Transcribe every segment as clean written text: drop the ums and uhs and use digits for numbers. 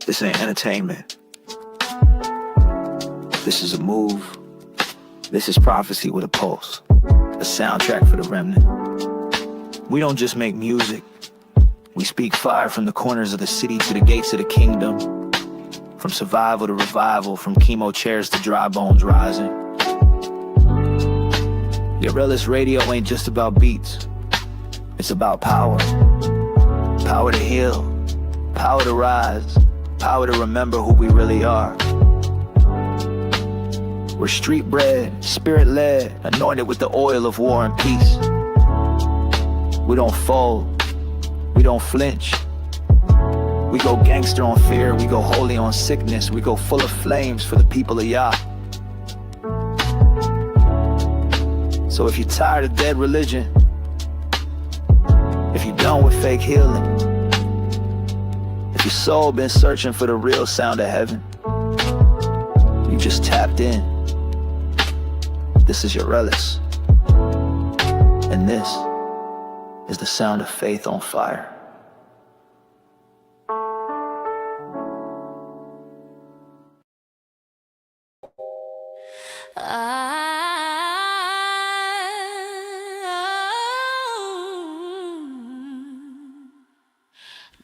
This ain't entertainment. This is a move. This is prophecy with a pulse. A soundtrack for the remnant. We don't just make music. We speak fire from the corners of the city to the gates of the kingdom. From survival to revival, from chemo chairs to dry bones rising. Gorillaz Radio ain't just about beats. It's about power. Power to heal. Power to rise. Power to remember who we really are. We're street bred, spirit led, anointed with the oil of war and peace. We don't fold. We don't flinch. We go gangster on fear. We go holy on sickness. We go full of flames for the people of Yah. So if you're tired of dead religion, if you're done with fake healing, if your soul been searching for the real sound of heaven, you just tapped in. This is Gorillaz, and this is the sound of faith on fire.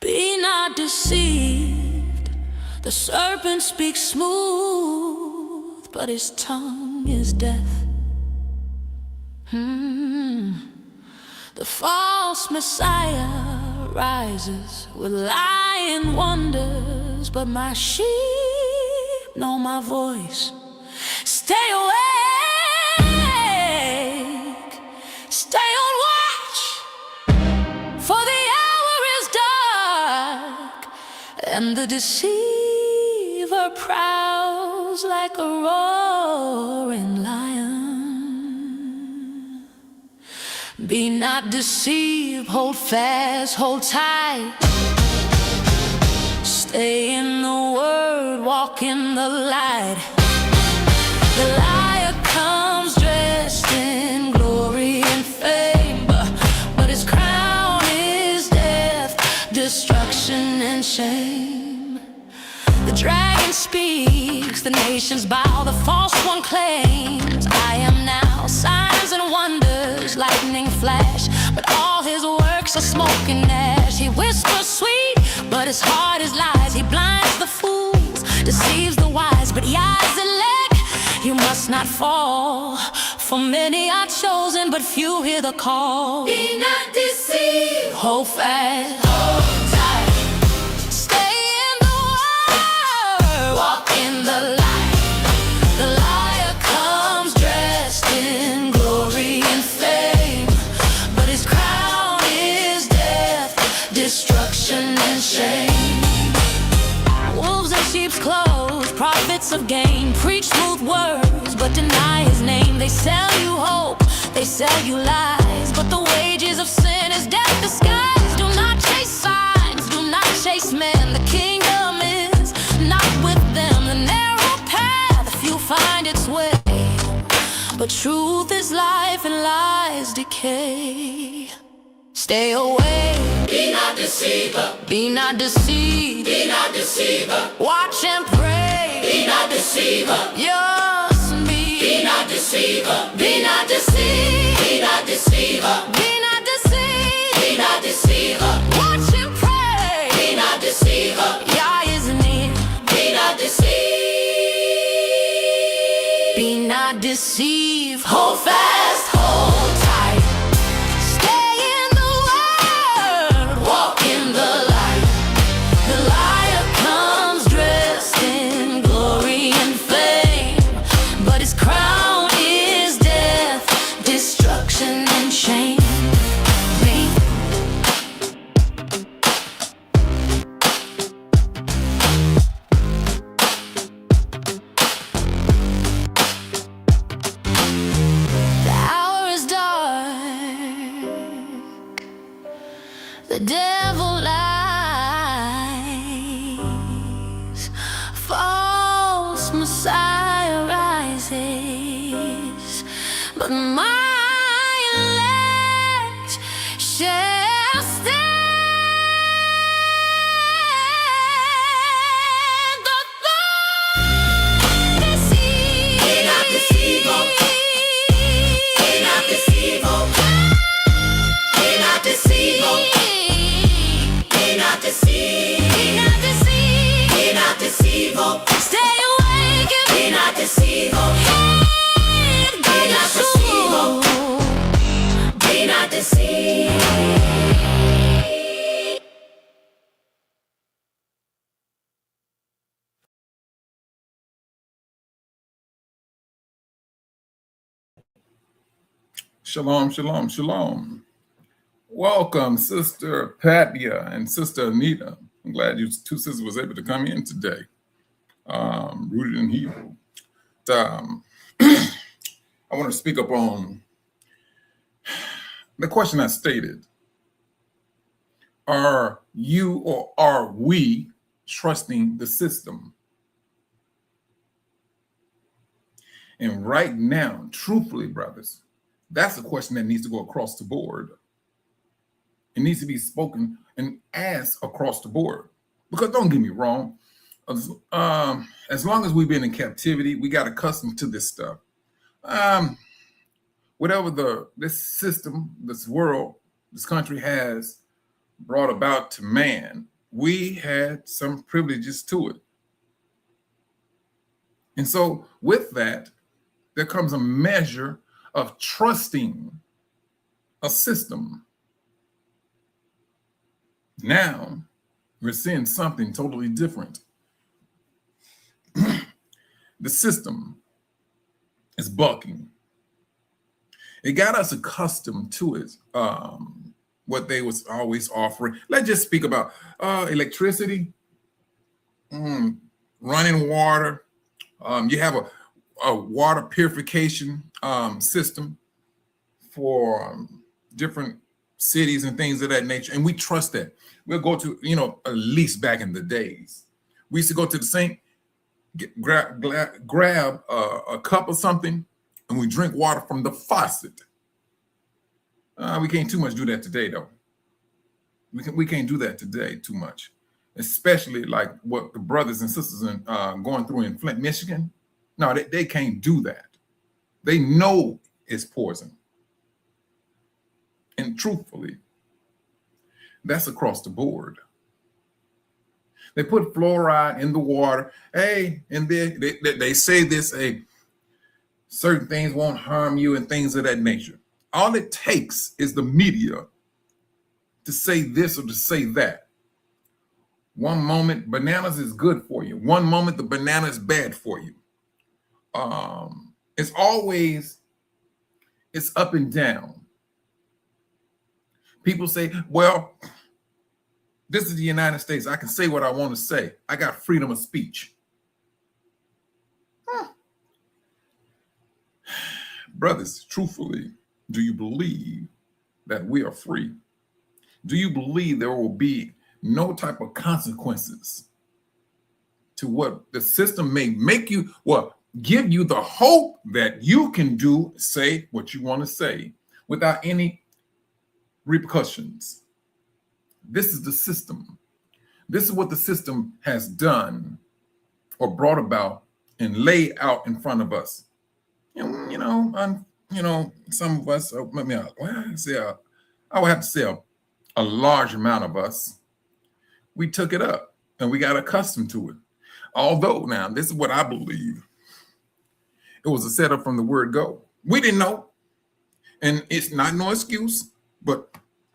Be not deceived. The serpent speaks smooth, but his tongue is deaf. The false Messiah rises with lying wonders, but my sheep know my voice. Stay awake, stay on watch, for the hour is dark, and the deceiver prowls like a roaring lion. Be not deceived, hold fast, hold tight. Stay in the word, walk in the light. The liar comes dressed in glory and fame, but his crown is death, destruction and shame. The dragon speaks, the nations bow, the false one claims, I am now. Signs and wonders, lightning flash, but all his works are smoke and ash. He whispers sweet, but his heart is lies. He blinds the fools, deceives the wise, but Yah's elect, you must not fall. For many are chosen, but few hear the call. Be not deceived, hold fast, hold tight. Stay in the word, walk in the light. The liar comes dressed in glory and fame, but his crown is death, destruction and shame. Wolves in sheep's clothes, prophets of gain, preach smooth words, but deny his name. They sell you hope, they sell you lies, but the wages of sin is death disguised. Do not chase signs, do not chase men. The kingdom is not with them. The narrow path, few find its way, but truth is life and lies decay. Stay away, be not deceiver, be not deceived, be not deceiver. Watch and pray, be not deceiver. Yes, me, be not deceiver, be not deceived, be not deceiver, be not deceived, be not deceiver. Watch and pray, be not deceiver. Yah is near, be not deceived, be not deceived. Hold fast, hold tight. Stay in the word, walk in the light. The liar comes dressed in glory and fame, but his crown is death, destruction and shame. The hour is dark, the devil lies, false Messiah rises, but my elect shall stand. Stay awake and be not deceived. Be not deceived. Be not deceived. Shalom, shalom, shalom. Welcome, Sister Patia and Sister Anita. I'm glad you two sisters was able to come in today. Rooted in Hebrew. I want to speak up on the question I stated. Are you or are we trusting the system? And right now, truthfully, brothers, that's a question that needs to go across the board. It needs to be spoken and asked across the board. Because don't get me wrong, as long as we've been in captivity, we got accustomed to this stuff. Whatever this system, this world, this country has brought about to man, we had some privileges to it. And so with that, there comes a measure of trusting a system. Now we're seeing something totally different. The system is bucking. It got us accustomed to it. What they was always offering. Let's just speak about electricity, running water. You have a water purification system for different cities and things of that nature, and we trust that. We'll go to, at least back in the days, we used to go to the sink, grab a cup or something, and we drink water from the faucet. We can't too much do that today, though. We can't do that today too much, especially like what the brothers and sisters are going through in Flint, Michigan. No, they can't do that. They know it's poison. And truthfully, that's across the board. They put fluoride in the water. Hey, and they say this, hey, certain things won't harm you and things of that nature. All it takes is the media to say this or to say that. One moment, bananas is good for you. One moment, the banana is bad for you. It's up and down. People say, well, this is the United States. I can say what I want to say. I got freedom of speech. Brothers, truthfully, do you believe that we are free? Do you believe there will be no type of consequences to what the system may make you, give you the hope that you can say what you want to say without any repercussions? This is the system. This is what the system has done or brought about and laid out in front of us. Some of us, I would have to say a large amount of us, we took it up and we got accustomed to it. Although now, this is what I believe. It was a setup from the word go. We didn't know. And it's not no excuse, but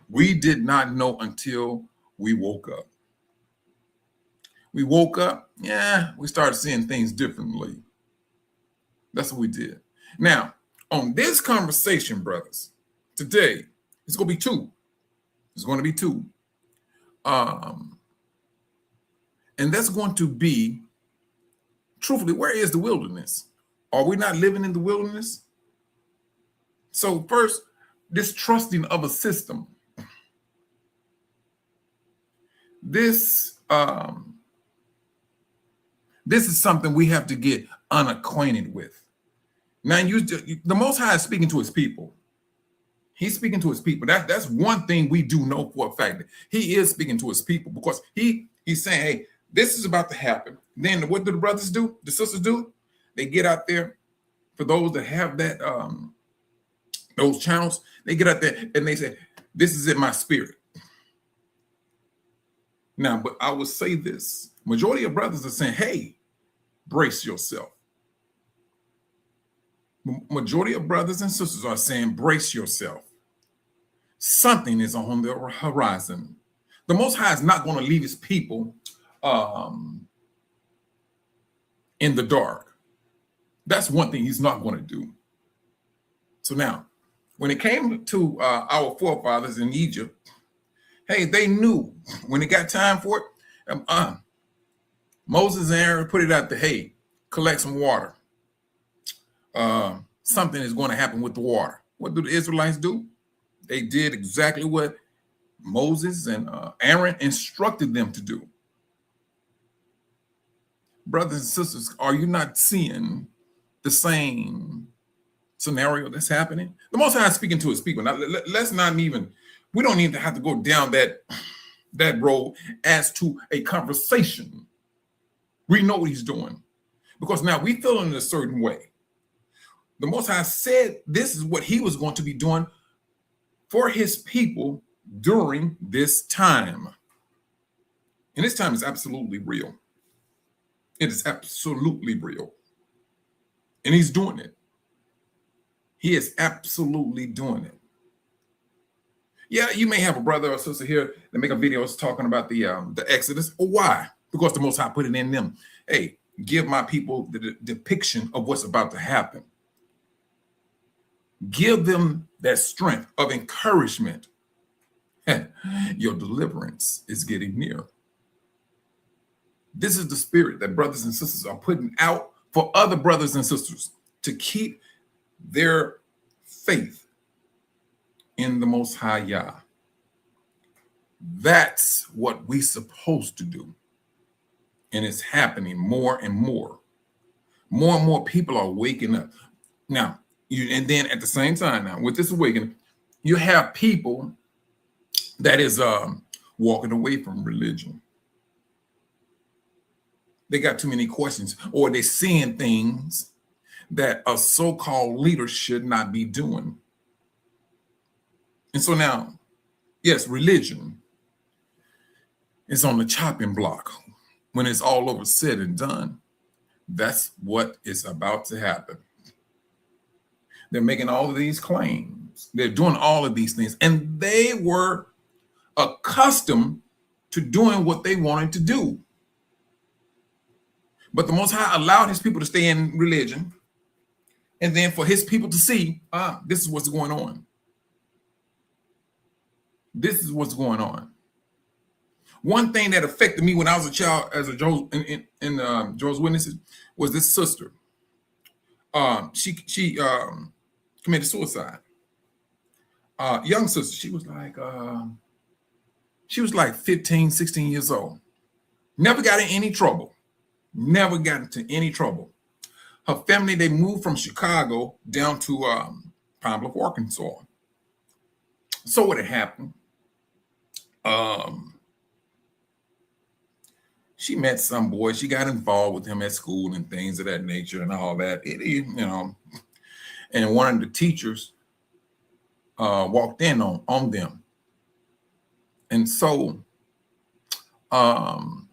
we did not know until we woke up. We woke up, we started seeing things differently. That's what we did. Now, on this conversation, brothers, today, it's going to be two. It's going to be two. And that's going to be, truthfully, where is the wilderness? Are we not living in the wilderness? So first, this trusting of a system. This is something we have to get unacquainted with. Now, the Most High is speaking to his people. He's speaking to his people. That's one thing we do know for a fact. That he is speaking to his people because he's saying, hey, this is about to happen. Then what do the brothers do? The sisters do? They get out there. For those that have that, those channels, they get out there and they say, this is in my spirit. Now, but I will say this. Majority of brothers are saying, hey, brace yourself. Majority of brothers and sisters are saying, brace yourself. Something is on the horizon. The Most High is not going to leave his people in the dark. That's one thing he's not going to do. So now, when it came to our forefathers in Egypt, hey, they knew when it got time for it, Moses and Aaron put it out there, hey, collect some water. Something is going to happen with the water. What do the Israelites do? They did exactly what Moses and Aaron instructed them to do. Brothers and sisters, are you not seeing the same scenario that's happening? The Most High is speaking to his people. Now, let's not even, we don't even have to go down that road as to a conversation. We know what he's doing because now we feel in a certain way. The Most High said this is what he was going to be doing for his people during this time. And this time is absolutely real. It is absolutely real. And he's doing it. He is absolutely doing it. Yeah, you may have a brother or sister here that make a video talking about the Exodus. Why? Because the Most High put it in them. Hey, give my people the depiction of what's about to happen. Give them that strength of encouragement. Your deliverance is getting near. This is the spirit that brothers and sisters are putting out for other brothers and sisters to keep their faith in the Most High Yah. That's what we're supposed to do. And it's happening more and more. More and more people are waking up. Now, and then at the same time now, with this awakening, you have people that is walking away from religion. They got too many questions, or they're seeing things that a so-called leader should not be doing. And so now, yes, religion is on the chopping block. When it's all over said and done, that's what is about to happen. They're making all of these claims. They're doing all of these things. And they were accustomed to doing what they wanted to do. But the Most High allowed his people to stay in religion. And then for his people to see, this is what's going on. This is what's going on. One thing that affected me when I was a child, as a Jehovah's Witnesses, was this sister. She committed suicide. Young sister, she was like 15, 16 years old. Never got in any trouble. Never got into any trouble. Her family, they moved from Chicago down to Pine Bluff, Arkansas. So what had happened? She met some boy. She got involved with him at school and things of that nature and all that. And one of the teachers walked in on them. And so the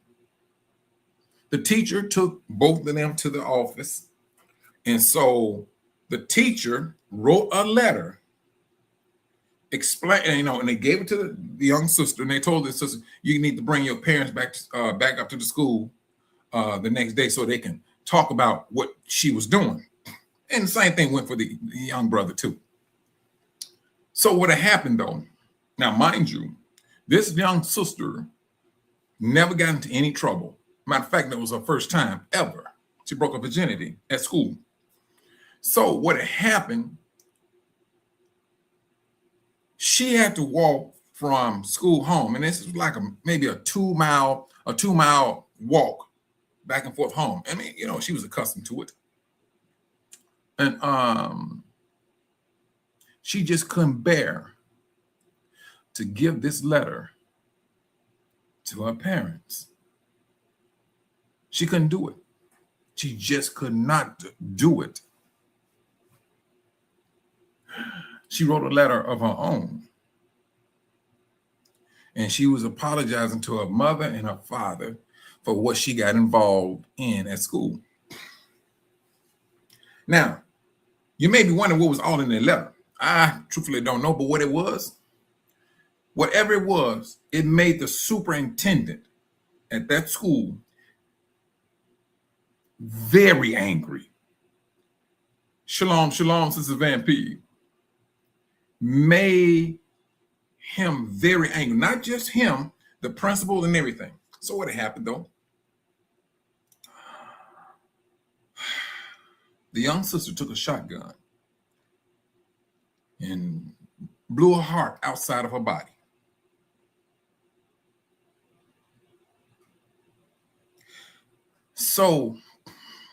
teacher took both of them to the office. And so the teacher wrote a letter explain, and they gave it to the young sister, and they told the sister, you need to bring your parents back up to the school the next day so they can talk about what she was doing. And the same thing went for the young brother too. So what had happened though, now mind you, this young sister never got into any trouble. Matter of fact, that was her first time ever. She broke her virginity at school. So what had happened, she had to walk from school home, and this is like maybe a 2 mile walk back and forth home. I mean, she was accustomed to it. And she just couldn't bear to give this letter to her parents. She couldn't do it. She just could not do it. She wrote a letter of her own. And she was apologizing to her mother and her father for what she got involved in at school. Now, you may be wondering what was all in the letter. I truthfully don't know, but what it was, whatever it was, it made the superintendent at that school very angry. Shalom, shalom, Sister Van P. Made him very angry. Not just him, the principal and everything. So what happened though? The young sister took a shotgun and blew her heart outside of her body. So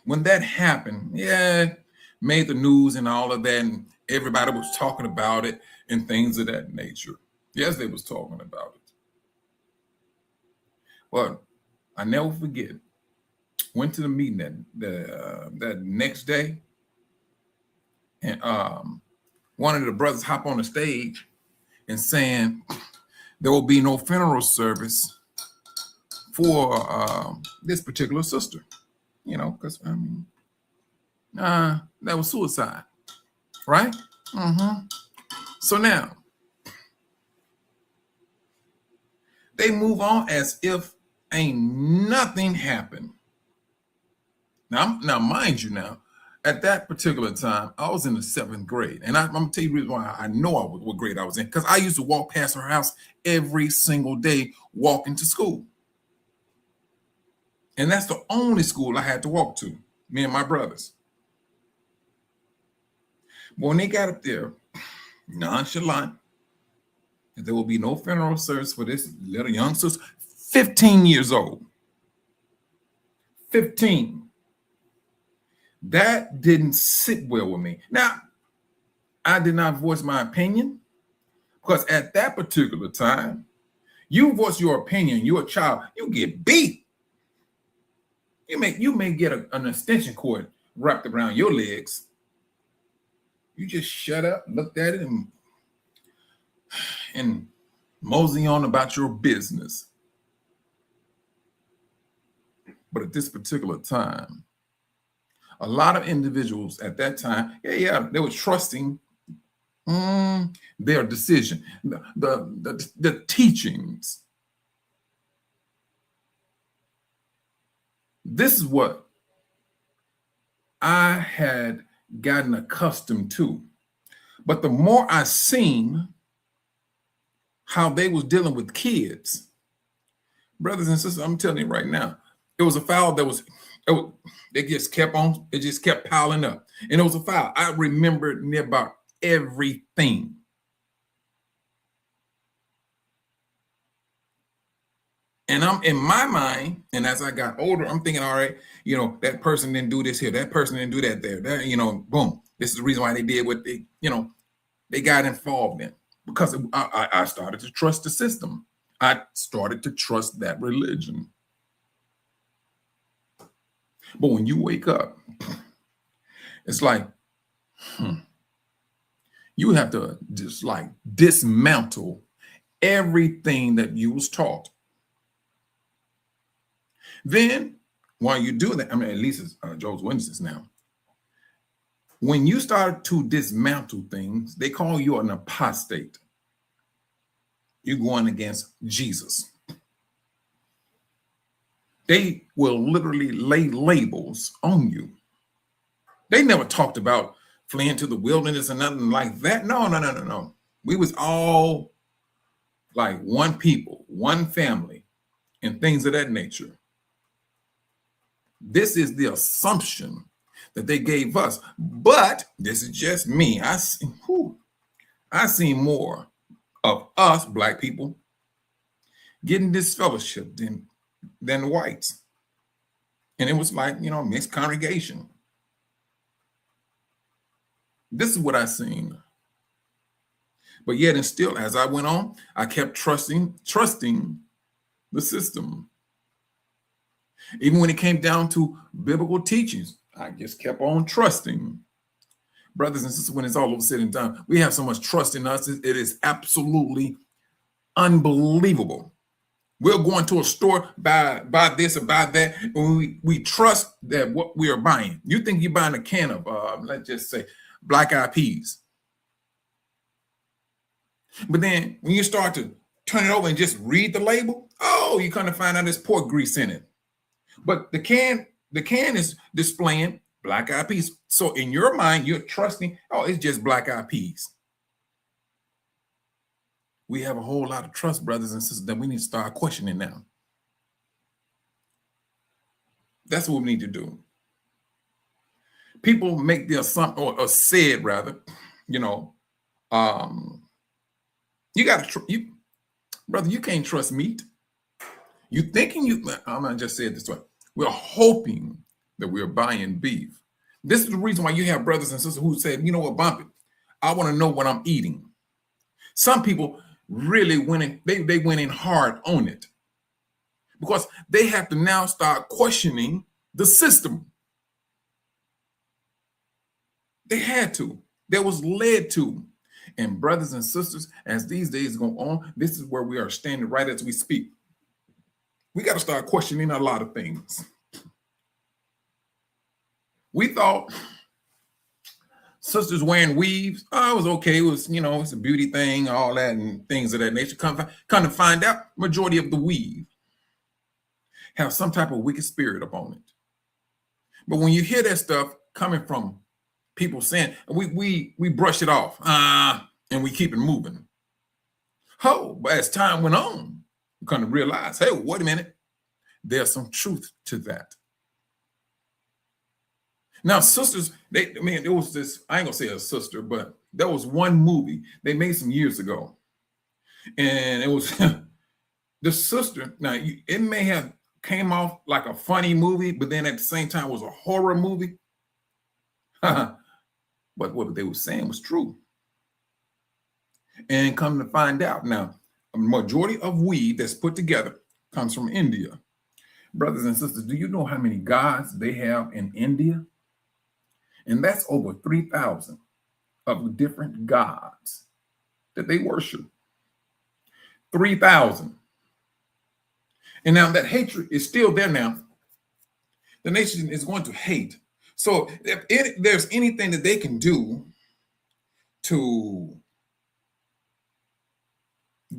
when that happened, yeah, made the news and all of that, and everybody was talking about it and things of that nature. Yes, they was talking about it. Well, I never forget, went to the meeting that next day, and one of the brothers hopped on the stage and saying there will be no funeral service for this particular sister, you know, because that was suicide, right? So now they move on as if ain't nothing happened. Now, mind you, now at that particular time, I was in the 7th grade, and I'm gonna tell you the reason why I know what grade I was in, because I used to walk past her house every single day, walking to school. And that's the only school I had to walk to, me and my brothers. But when they got up there, nonchalant, there will be no funeral service for this little young sister, 15 years old. 15. That didn't sit well with me. Now, I did not voice my opinion because at that particular time, you voice your opinion, you're a child, you get beat. You may get an extension cord wrapped around your legs. You just shut up, looked at it, and mosey on about your business. But at this particular time, a lot of individuals at that time, they were trusting their decision, the teachings. This is what I had gotten accustomed to. But the more I seen how they was dealing with kids, brothers and sisters, I'm telling you right now, it was a foul it just kept piling up. And it was a foul. I remembered near about everything. And I'm in my mind, and as I got older, I'm thinking, all right, you know, that person didn't do this here, that person didn't do that there. That, you know, boom. This is the reason why they did what they got involved in. Because I started to trust the system. I started to trust that religion. But when you wake up, it's like, you have to just like dismantle everything that you was taught. Then, while you do that, I mean, at least it's Jehovah's Witnesses now. When you start to dismantle things, they call you an apostate. You're going against Jesus. They will literally lay labels on you. They never talked about fleeing to the wilderness or nothing like that. No. We was all like one people, one family, and things of that nature. This is the assumption that they gave us. But this is just me. I see more of us Black people getting this fellowship than whites. And it was like, mixed congregation. This is what I seen. But yet and still, as I went on, I kept trusting the system. Even when it came down to biblical teachings, I just kept on trusting. Brothers and sisters, when it's all over said and done, we have so much trust in us. It is absolutely unbelievable. We'll go into a store, buy this or buy that, and we trust that what we are buying. You think you're buying a can of, let's just say, black eyed peas. But then when you start to turn it over and just read the label, oh, you kind of find out there's pork grease in it. But the can is displaying black eyed peas. So in your mind, you're trusting, oh, it's just black eyed peas. We have a whole lot of trust, brothers and sisters, that we need to start questioning now. That's what we need to do. People make the assumption, or said rather, you got to, brother, you can't trust meat. You thinking I'm gonna just say it this way. We're hoping that we're buying beef. This is the reason why you have brothers and sisters who said, you know what, bump it. I want to know what I'm eating. Some people really went in, they went in hard on it because they have to now start questioning the system. They had to. They was led to. And brothers and sisters, as these days go on, this is where we are standing right as we speak. We got to start questioning a lot of things. We thought sisters wearing weaves, oh, it was okay. It was, it's a beauty thing, all that, and things of that nature. Come to find out, majority of the weave have some type of wicked spirit upon it. But when you hear that stuff coming from people saying, we brush it off, and we keep it moving. Oh, but as time went on, we kind of realize, hey, wait a minute, there's some truth to that. Now, sisters, it was this, I ain't gonna say a sister, but there was one movie they made some years ago. And it was the sister. Now, it may have came off like a funny movie, but then at the same time was a horror movie. But what they were saying was true. And come to find out now, a majority of weed that's put together comes from India. Brothers and sisters, do you know how many gods they have in India? And that's over 3,000 of different gods that they worship. 3,000. And now that hatred is still there now. The nation is going to hate. So if there's anything that they can do to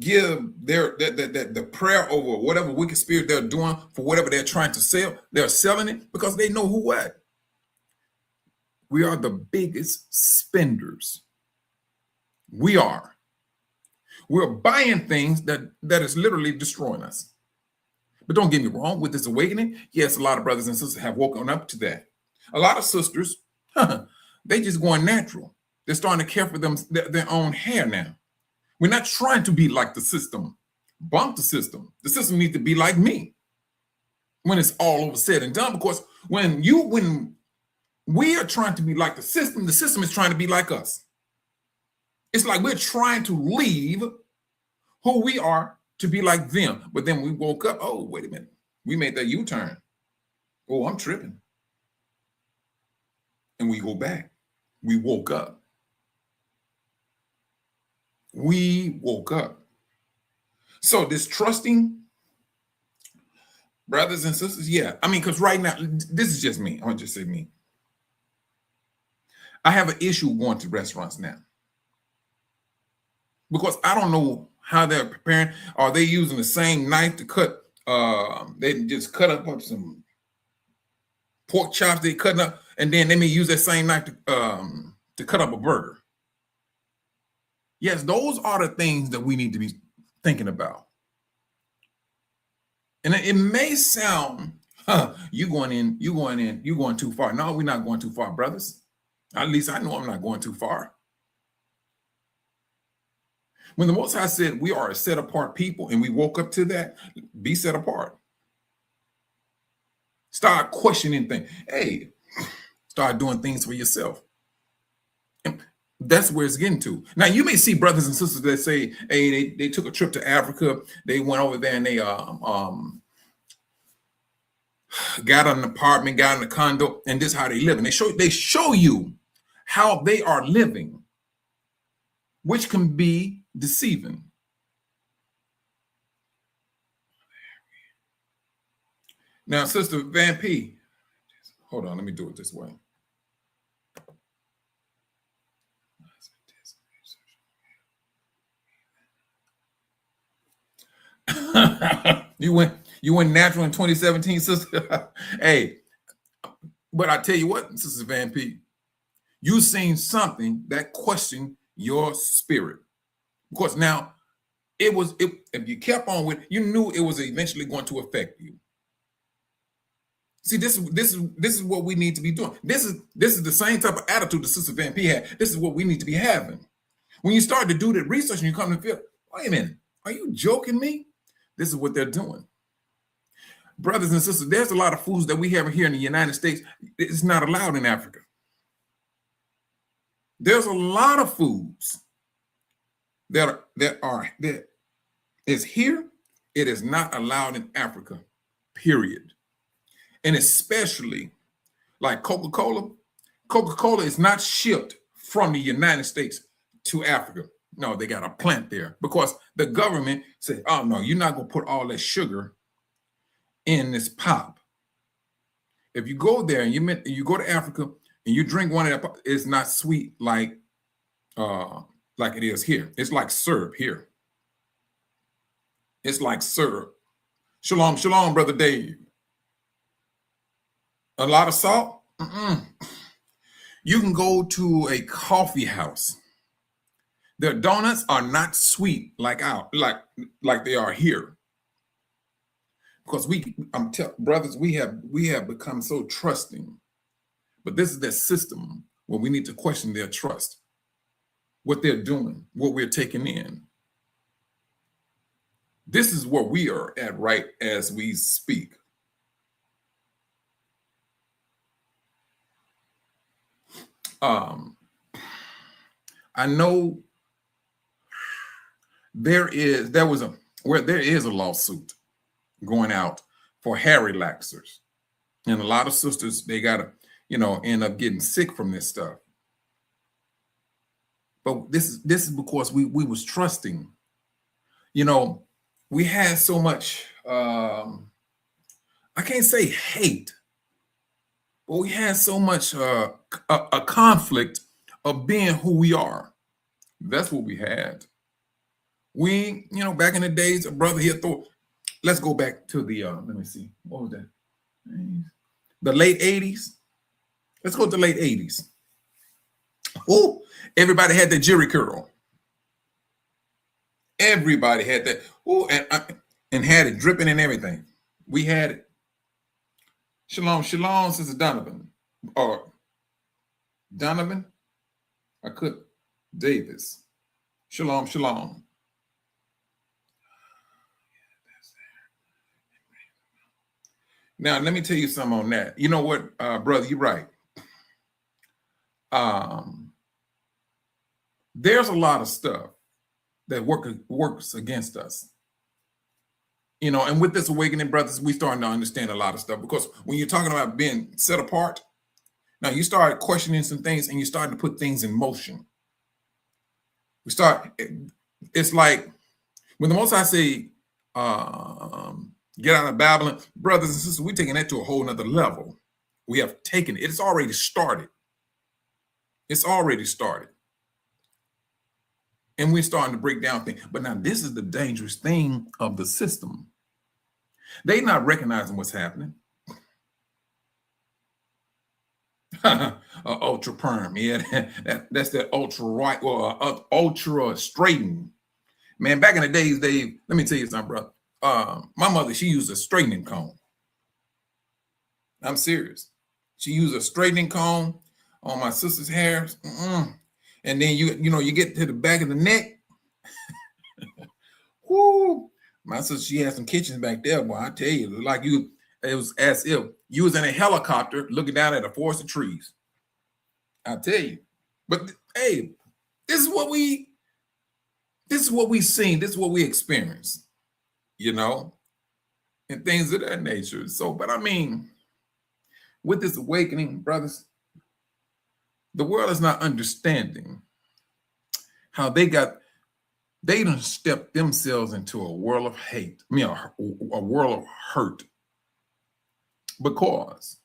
give the prayer over whatever wicked spirit they're doing for whatever they're trying to sell, they're selling it because they know who what. We are the biggest spenders. We are. We're buying things that is literally destroying us. But don't get me wrong, with this awakening, yes, a lot of brothers and sisters have woken up to that. A lot of sisters, they just going natural. They're starting to care for their own hair now. We're not trying to be like the system. Bump the system. The system needs to be like me when it's all over said and done. Because when we are trying to be like the system is trying to be like us. It's like we're trying to leave who we are to be like them. But then we woke up, oh, wait a minute. We made that U-turn. Oh, I'm tripping. And we go back. We woke up. We woke up. So this trusting, brothers and sisters, yeah. I mean, because right now, this is just me. I'll just say me. I have an issue going to restaurants now. Because I don't know how they're preparing. Are they using the same knife to cut? They just cut up some pork chops they cutting up, and then they may use that same knife to cut up a burger. Yes, those are the things that we need to be thinking about. And it may sound, you going too far. No, we're not going too far, brothers. At least I know I'm not going too far. When the Most High said we are a set apart people and we woke up to that, be set apart. Start questioning things. Hey, start doing things for yourself. And that's where it's getting to. Now, you may see brothers and sisters that say, hey, they took a trip to Africa. They went over there and they got an apartment, got in a condo, and this is how they live. And they show you how they are living, which can be deceiving. Now, Sister Van P, hold on, let me do it this way. you went natural in 2017, sister. Hey, but I tell you what, Sister Van P, you seen something that questioned your spirit. Because now if you kept on with, you knew it was eventually going to affect you. See, this is what we need to be doing. This is the same type of attitude that Sister Van P had. This is what we need to be having. When you start to do the research and you come to feel, wait a minute, are you joking me? This is what they're doing. Brothers and sisters, there's a lot of foods that we have here in the United States. It's not allowed in Africa. There's a lot of foods that is here. It is not allowed in Africa, period. And especially like Coca-Cola. Coca-Cola is not shipped from the United States to Africa. No, they got a plant there because the government said, oh, no, you're not going to put all that sugar in this pop. If you go there and you go to Africa and you drink one of that pop, it's not sweet like it is here. It's like syrup here. It's like syrup. Shalom, shalom, Brother Dave. A lot of salt? You can go to a coffee house. Their donuts are not sweet like they are here. Because brothers, we have become so trusting. But this is their system where we need to question their trust, what they're doing, what we're taking in. This is where we are at right as we speak. I know there is a lawsuit going out for hair relaxers, and a lot of sisters, they gotta end up getting sick from this stuff. But this is because we was trusting. We had so much I can't say hate, but we had so much a conflict of being who we are. That's what we had. We, back in the days, a brother here thought, let's go back to the, let me see, what was that? The late 80s. Let's go to the late 80s. Oh, everybody had the jerry curl. Everybody had that. Oh, and had it dripping and everything. We had it. Shalom, shalom, Sister Donovan. Or Donovan? I could. Davis. Shalom, shalom. Now, let me tell you something on that. You know what, brother, you're right. There's a lot of stuff that works against us. And with this awakening, brothers, we starting to understand a lot of stuff, because when you're talking about being set apart, now you start questioning some things and you're starting to put things in motion. It's like when the Most High say, get out of Babylon, brothers and sisters, we're taking that to a whole nother level. We have taken it. It's already started. It's already started. And we're starting to break down things. But now this is the dangerous thing of the system. They're not recognizing what's happening. Ultra perm, yeah, that's that ultra right or ultra straighten. Man, back in the days, Dave, let me tell you something, brother. My mother, she used a straightening comb. I'm serious. She used a straightening comb on my sister's hair. And then you get to the back of the neck. Whoo! My sister, she had some kitchens back there, boy. I tell you, it was as if you was in a helicopter looking down at a forest of trees. I tell you. But hey, this is what we seen. This is what we experienced, and things of that nature. So, but I mean, with this awakening, brothers, the world is not understanding how they done stepped themselves into a world of hate. I mean, a world of hurt. because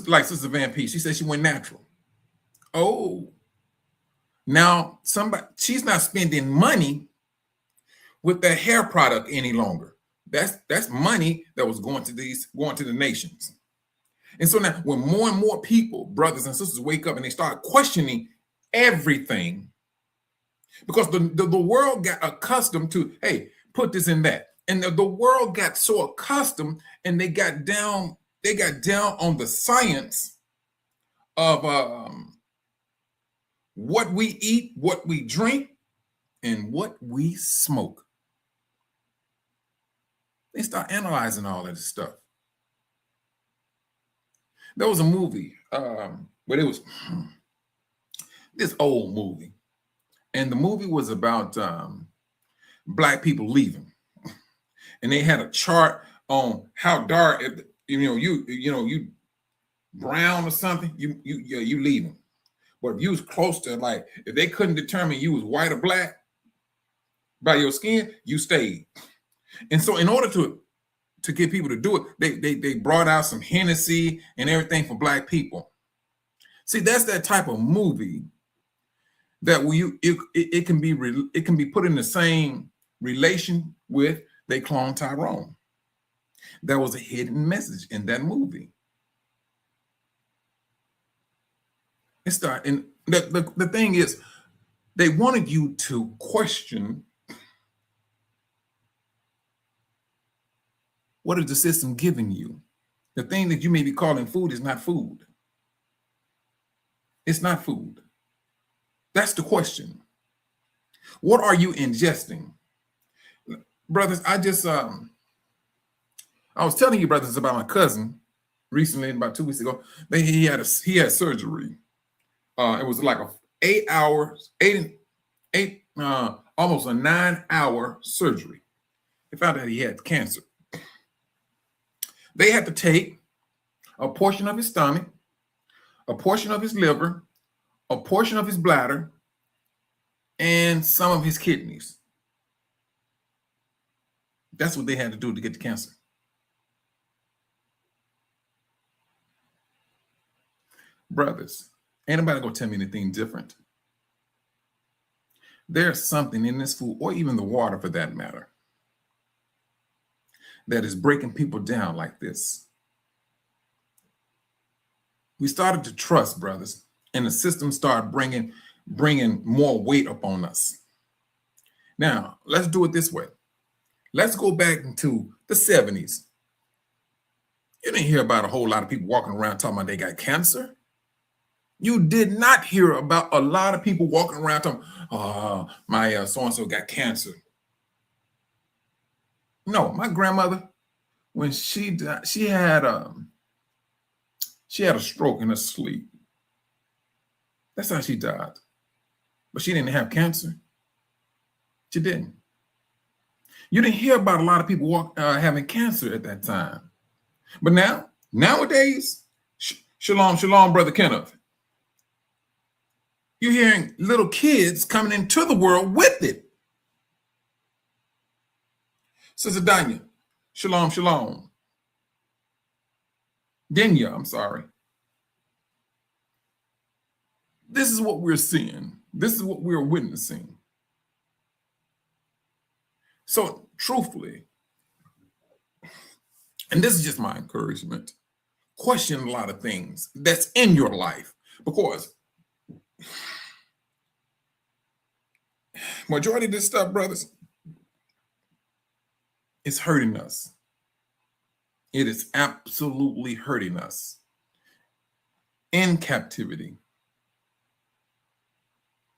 like Sister Van P, she said she went natural. Oh, now she's not spending money with that hair product any longer. That's money that was going to the nations. And so now when more and more people, brothers and sisters, wake up and they start questioning everything, because the world got accustomed to, hey, put this in that. And the world got so accustomed, and they got down on the science of what we eat, what we drink, and what we smoke. They start analyzing all of this stuff. There was a movie, but it was this old movie. And the movie was about Black people leaving. And they had a chart on how dark, you brown or something, you leaving. But if you was close to, like, if they couldn't determine you was white or black by your skin, you stayed. And so in order to get people to do it, they brought out some Hennessy and everything for Black people. See, that's that type of movie that it can be put in the same relation with They Cloned Tyrone. There was a hidden message in that movie. And the thing is, they wanted you to question, what is the system giving you? The thing that you may be calling food is not food. It's not food. That's the question. What are you ingesting? Brothers, I was telling you, brothers, about my cousin recently, about 2 weeks ago. He had surgery. It was like almost a 9-hour surgery. They found out he had cancer. They had to take a portion of his stomach, a portion of his liver, a portion of his bladder, and some of his kidneys. That's what they had to do to get the cancer. Brothers, ain't nobody gonna tell me anything different. There's something in this food, or even the water for that matter, that is breaking people down like this. We started to trust, brothers, and the system started bringing more weight upon us. Now, let's do it this way. Let's go back into the 70s. You didn't hear about a whole lot of people walking around talking about they got cancer. You did not hear about a lot of people walking around talking, oh, my so-and-so got cancer. No, my grandmother, when she died, she had a stroke in her sleep. That's how she died. But she didn't have cancer. She didn't. You didn't hear about a lot of people having cancer at that time. But nowadays, shalom, Brother Kenneth, you're hearing little kids coming into the world with it. Sister Danya, shalom. Denya, I'm sorry. This is what we're seeing. This is what we're witnessing. So truthfully, and this is just my encouragement, question a lot of things that's in your life, because majority of this stuff, brothers, is hurting us. It is absolutely hurting us in captivity.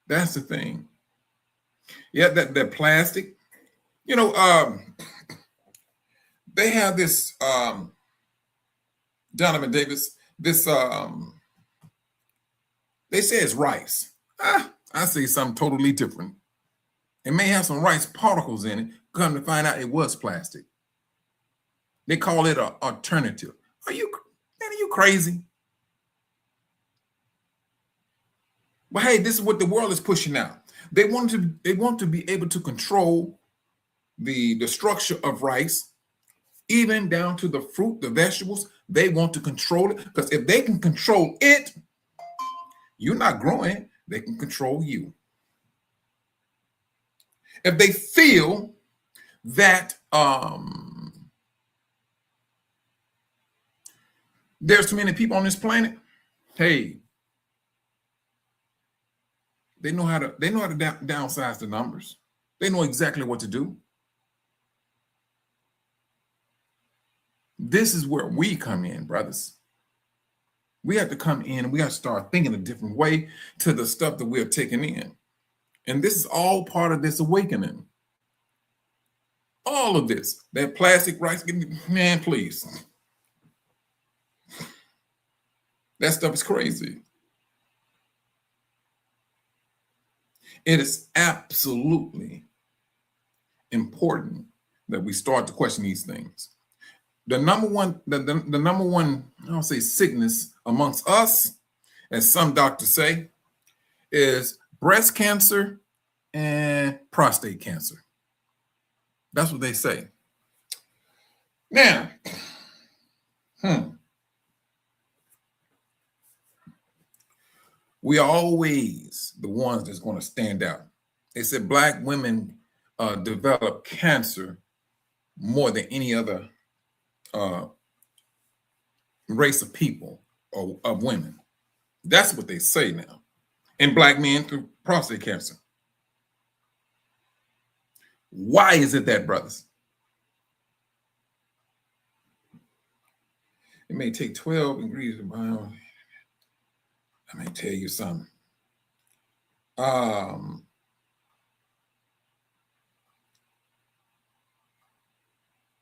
That's the thing. Yeah, that plastic. You know, they have this Donovan Davis, this they say it's rice. I say something totally different. It may have some rice particles in it. Come to find out it was plastic. They call it an alternative. Are you crazy? But hey, this is what the world is pushing out. They want to be able to control the structure of rice even down to the fruit, the vegetables. They want to control it, because if they can control it, you're not growing. They can control you. If they feel that there's too many people on this planet, hey, they know how to downsize the numbers. They know exactly what to do. This is where we come in, brothers. We have to come in and we have to start thinking a different way to the stuff that we're taking in. And this is all part of this awakening. All of this, that plastic rice, man, please. That stuff is crazy. It is absolutely important that we start to question these things. The number one, I don't say sickness amongst us, as some doctors say, is breast cancer and prostate cancer. That's what they say. Now, we are always the ones that's going to stand out. They said Black women develop cancer more than any other race of people or of women. That's what they say now. And Black men through prostate cancer. Why is it that, brothers? It may take 12 ingredients to bind. I may tell you something.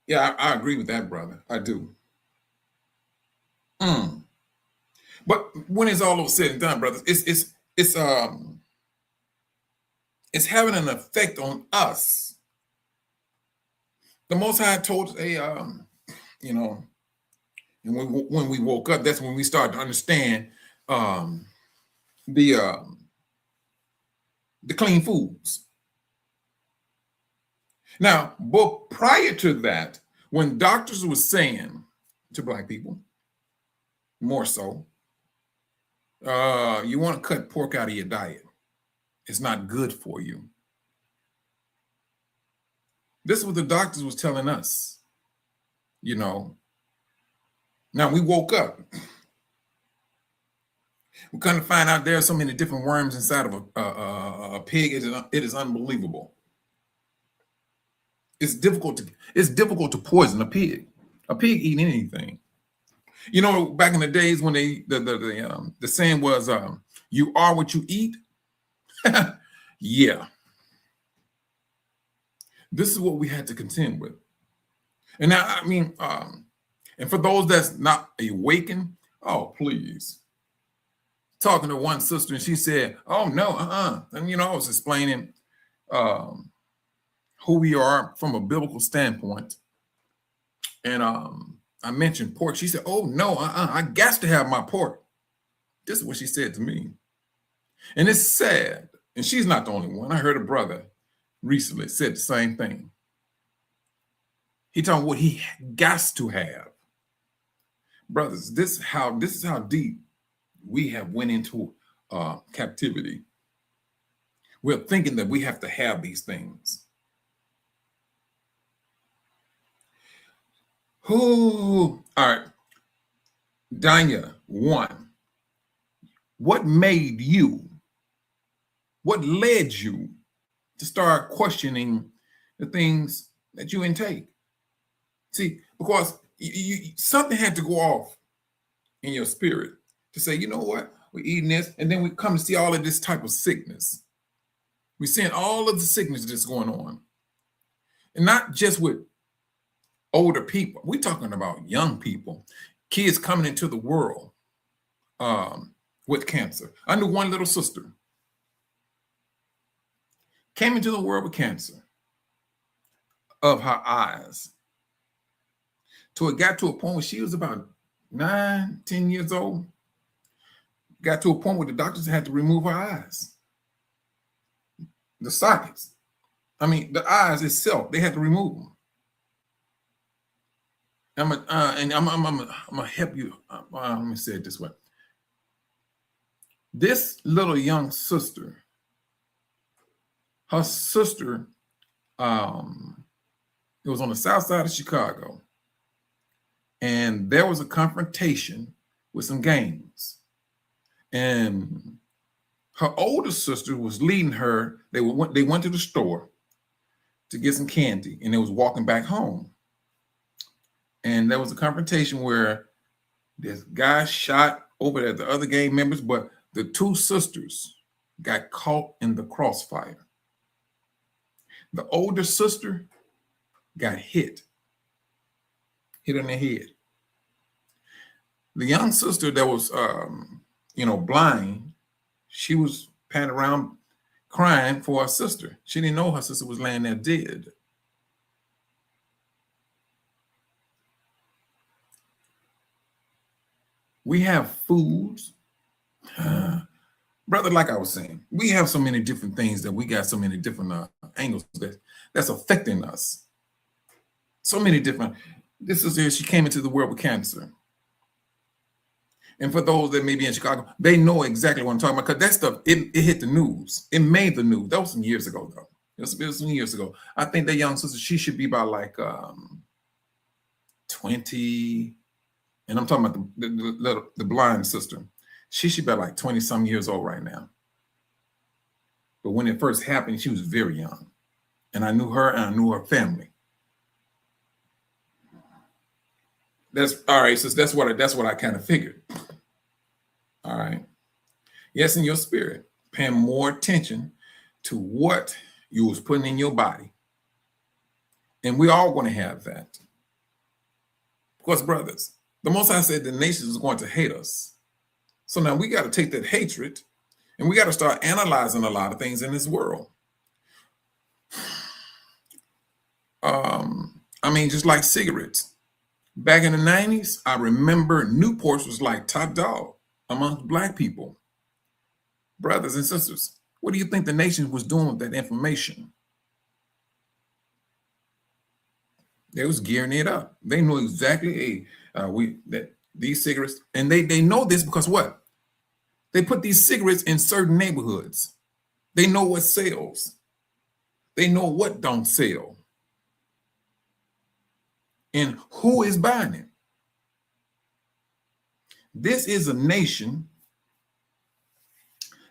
Yeah, I agree with that, brother. I do. But when it's all over said and done, brothers, it's having an effect on us. The Most High told us, hey, and when we woke up, that's when we started to understand the clean foods. Now, but prior to that, when doctors were saying to Black people, more so, you want to cut pork out of your diet. It's not good for you. This is what the doctors was telling us, Now we woke up. We kind of find out there are so many different worms inside of a pig. It is unbelievable. It's difficult to poison a pig. A pig eating anything. Back in the days when the saying was, "You are what you eat." Yeah. This is what we had to contend with. And now, and for those that's not awakened, oh, please. Talking to one sister, and she said, oh, no, And, I was explaining who we are from a biblical standpoint. And I mentioned pork. She said, oh, no, I got to have my pork. This is what she said to me. And it's sad. And she's not the only one. I heard a brother recently said the same thing. He told me what he got to have. Brothers, this is how deep we have went into captivity. We're thinking that we have to have these things. All right. Danya, 1. What led you to start questioning the things that you intake? See, because something had to go off in your spirit to say, you know what, we're eating this, and then we come to see all of this type of sickness. We're seeing all of the sickness that's going on. And not just with older people. We're talking about young people, kids coming into the world with cancer. I knew one little sister came into the world with cancer of her eyes. So it got to a point where she was about 9, 10 years old. Got to a point where the doctors had to remove her eyes. The sockets. The eyes itself, they had to remove them. I'm gonna help you. Let me say it this way. This little young sister, her sister, it was on the south side of Chicago, and there was a confrontation with some gangs, and her older sister was leading her. They went to the store to get some candy, and they was walking back home. And there was a confrontation where this guy shot over at the other gang members, but the two sisters got caught in the crossfire. The older sister got hit on the head. The young sister that was, blind, she was panting around crying for her sister. She didn't know her sister was laying there dead. We have foods. Brother, like I was saying, we have so many different things that we got so many different angles that's affecting us. So many different. This is here. She came into the world with cancer. And for those that may be in Chicago, they know exactly what I'm talking about, because that stuff, it hit the news. It made the news. That was some years ago, though. It was some years ago. I think that young sister, she should be about like 20. And I'm talking about the blind sister. She should be like 20 some years old right now. But when it first happened, she was very young. And I knew her and I knew her family. That's all right. So that's what I kind of figured. All right. Yes, in your spirit, paying more attention to what you was putting in your body. And we're all going to have that. Because, brothers, the Most High said the nations is going to hate us. So now we got to take that hatred and we got to start analyzing a lot of things in this world. Just like cigarettes. Back in the 90s, I remember Newports was like top dog amongst Black people. Brothers and sisters, what do you think the nation was doing with that information? They was gearing it up. They knew exactly that these cigarettes, and they know this because what? They put these cigarettes in certain neighborhoods. They know what sells. They know what don't sell. And who is buying it? This is a nation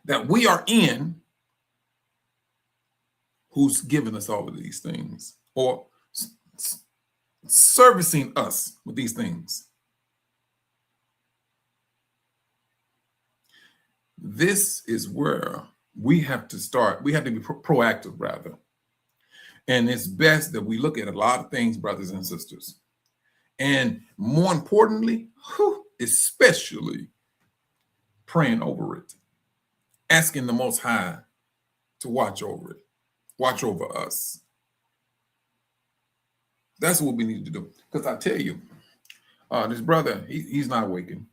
that we are in who's giving us all of these things or servicing us with these things. This is where we have to start. We have to be proactive, rather. And it's best that we look at a lot of things, brothers and sisters. And more importantly, especially praying over it, asking the Most High to watch over it, watch over us. That's what we need to do. Because I tell you, this brother, he's not waking.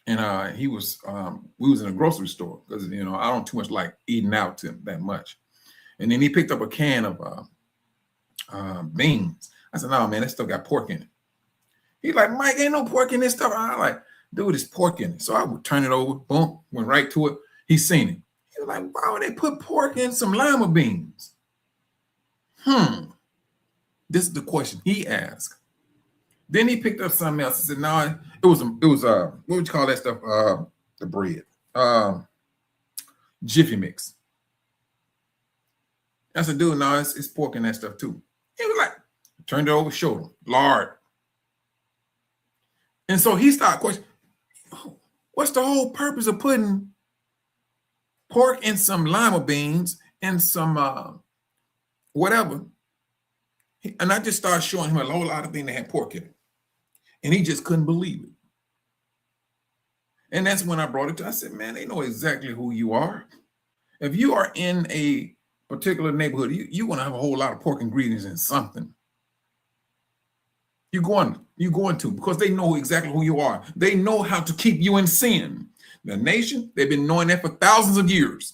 And we was in a grocery store because, I don't too much like eating out that much. And then he picked up a can of beans. I said, no, man, that stuff got pork in it. He's like, Mike, ain't no pork in this stuff. I'm like, dude, it's pork in it. So I would turn it over, boom, went right to it. He's seen it. He was like, why would they put pork in some lima beans? This is the question he asked. Then he picked up something else. He said, no, it was what would you call that stuff? The bread. Jiffy Mix. I said, dude, no, it's pork in that stuff too. He was like, turned it over, showed him, lard. And so he started questioning, what's the whole purpose of putting pork in some lima beans and some whatever? And I just started showing him a whole lot of things that had pork in it. And he just couldn't believe it. And that's when I brought it to, I said, man, they know exactly who you are. If you are in a particular neighborhood, you're going to have a whole lot of pork ingredients in something. You're going to, because they know exactly who you are. They know how to keep you in sin. The nation, they've been knowing that for thousands of years.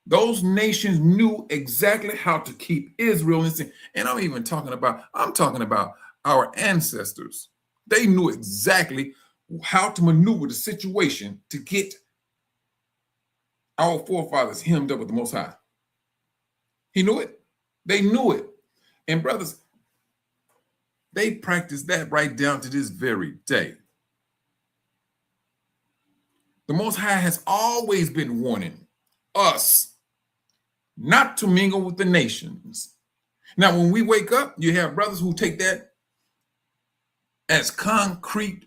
Those nations knew exactly how to keep Israel in sin. And I'm talking about our ancestors, they knew exactly how to maneuver the situation to get our forefathers hemmed up with the Most High. He knew it. They knew it. And brothers, they practice that right down to this very day. The Most High has always been warning us not to mingle with the nations. Now, when we wake up, you have brothers who take that as concrete,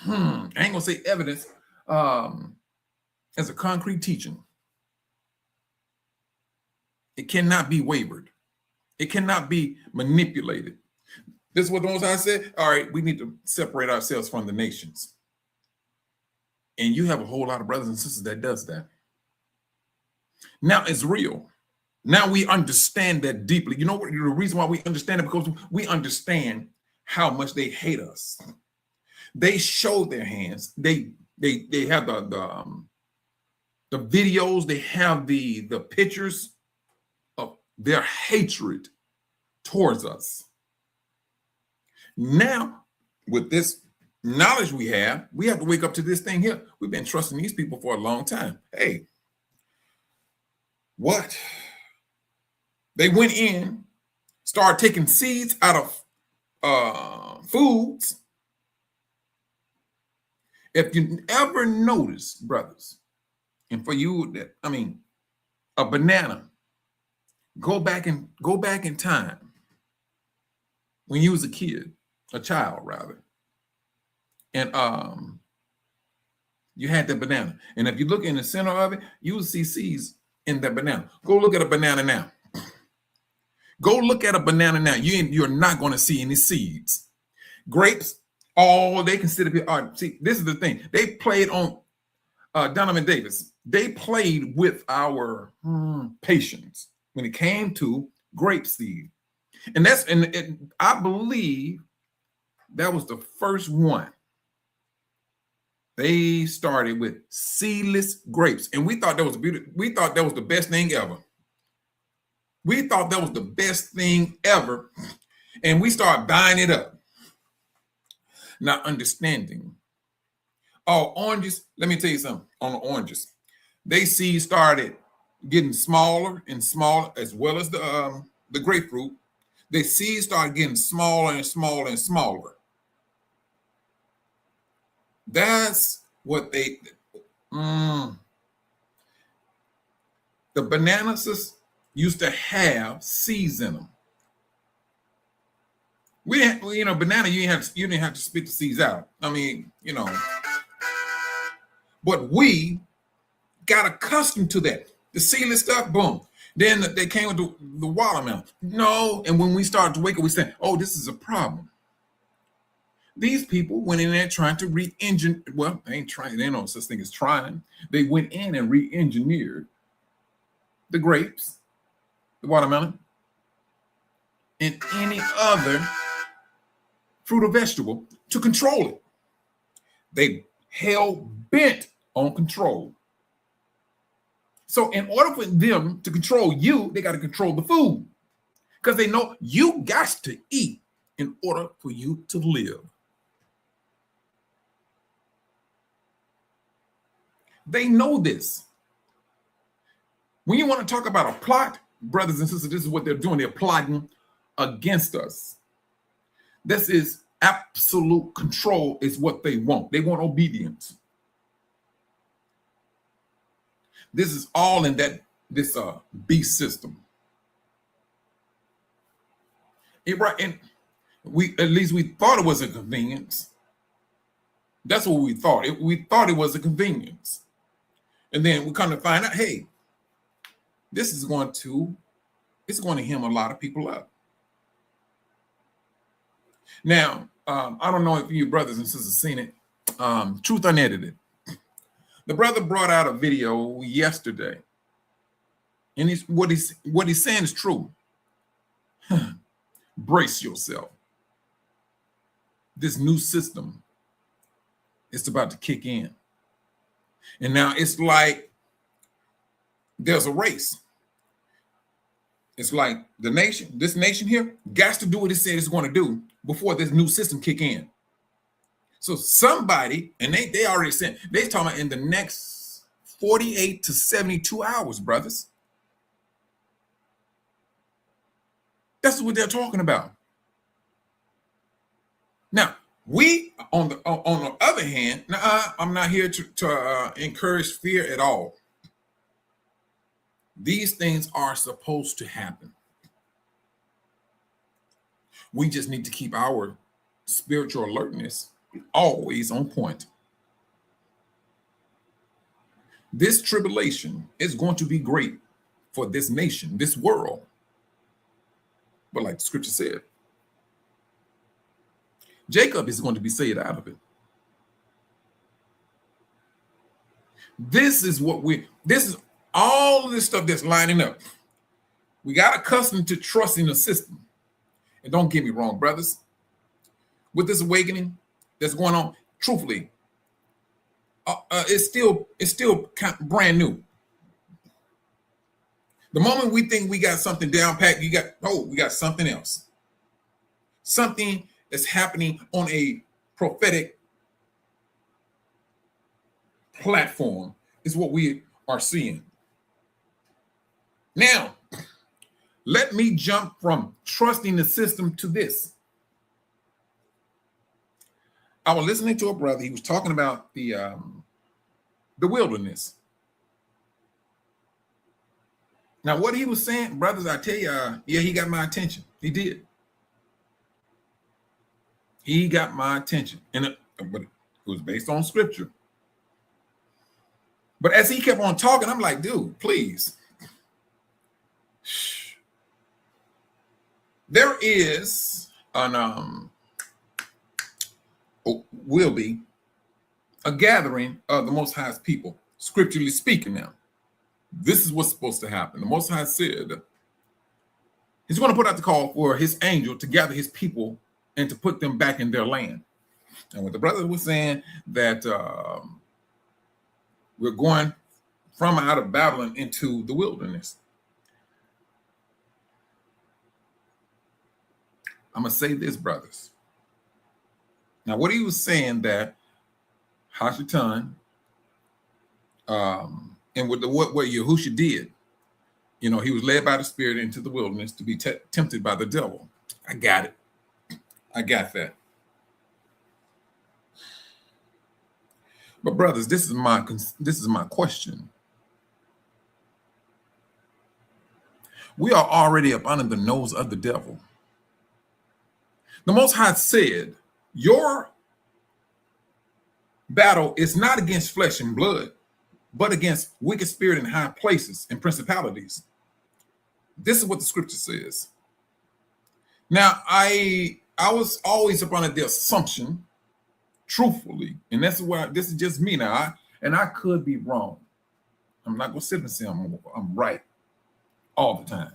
I ain't gonna say evidence, as a concrete teaching. It cannot be wavered. It cannot be manipulated. This is what the Most High said. All right, we need to separate ourselves from the nations. And you have a whole lot of brothers and sisters that does that. Now it's real. Now we understand that deeply. You know what? The reason why we understand it, because we understand how much they hate us. They show their hands. They have the videos. They have the pictures of their hatred towards us. Now, with this knowledge we have to wake up to this thing here. We've been trusting these people for a long time. Hey, what? They went in, started taking seeds out of foods. If you ever notice, brothers, and for you, a banana, go back in time when you was a kid, a child rather, and you had the banana, and if you look in the center of it, you will see seeds in that banana. Go look at a banana now. Go look at a banana now. You're not going to see any seeds. Grapes, all they consider to be. See, this is the thing. They played on Donovan Davis. They played with our patience when it came to grape seed, and I believe that was the first one. They started with seedless grapes, and we thought that was beautiful. We thought that was the best thing ever. We thought that was the best thing ever, and we started buying it up. Not understanding. Oh, oranges. Let me tell you something on the oranges. They seeds started getting smaller and smaller, as well as the grapefruit. The seeds started getting smaller and smaller and smaller. That's what they. The bananas used to have seeds in them. Banana, you didn't have to spit the seeds out. But we got accustomed to that. The seedless stuff, boom. Then they came with the watermelon. No, and when we started to wake up, we said, "Oh, this is a problem." These people went in there trying to re-engineer. Well, they ain't trying. They ain't no such thing as trying. They went in and re-engineered the grapes, the watermelon, and any other fruit or vegetable to control it. They hell-bent on control. So in order for them to control you, they got to control the food, because they know you got to eat in order for you to live. They know this. When you want to talk about a plot, brothers and sisters, this is what they're doing. They're plotting against us. This is absolute control is what they want. They want obedience. This is all in this beast system. And at least we thought it was a convenience. That's what we thought. We thought it was a convenience. And then we come to find out, hey, this is going to hem a lot of people up. Now, I don't know if you brothers and sisters seen it. Truth Unedited. The brother brought out a video yesterday, and what he's saying is true. Brace yourself. This new system is about to kick in. And now it's like there's a race. It's like this nation here, got to do what it said it's going to do before this new system kick in. So somebody, and they already said, they're talking about in the next 48 to 72 hours, brothers. That's what they're talking about. Now, we, on the other hand, I'm not here to encourage fear at all. These things are supposed to happen. We just need to keep our spiritual alertness always on point. This tribulation is going to be great for this nation, this world. But like the scripture said, Jacob is going to be saved out of it. This is all of this stuff that's lining up. We got accustomed to trusting the system. And don't get me wrong, brothers, with this awakening that's going on, truthfully, it's still kind of brand new. The moment we think we got something down pat, we got something else. Something that's happening on a prophetic platform is what we are seeing. Now, let me jump from trusting the system to this. I was listening to a brother. He was talking about the wilderness. Now, what he was saying, brothers, I tell you, he got my attention. He did. He got my attention, but it was based on scripture. But as he kept on talking, I'm like, dude, please. There is will be a gathering of the Most High's people, scripturally speaking. Now, this is what's supposed to happen. The Most High said he's going to put out the call for his angel to gather his people and to put them back in their land. And what the brother was saying, that we're going from out of Babylon into the wilderness. I'm going to say this, brothers. Now, what he was saying, that Hashatan, and with what Yahushua did, he was led by the Spirit into the wilderness to be tempted by the devil. I got it. I got that. But brothers, this is my question. We are already up under the nose of the devil. The Most High said, your battle is not against flesh and blood, but against wicked spirit in high places and principalities. This is what the scripture says. Now, I was always up under the assumption, truthfully, and this is just me now, and I could be wrong. I'm not going to sit and say I'm right all the time.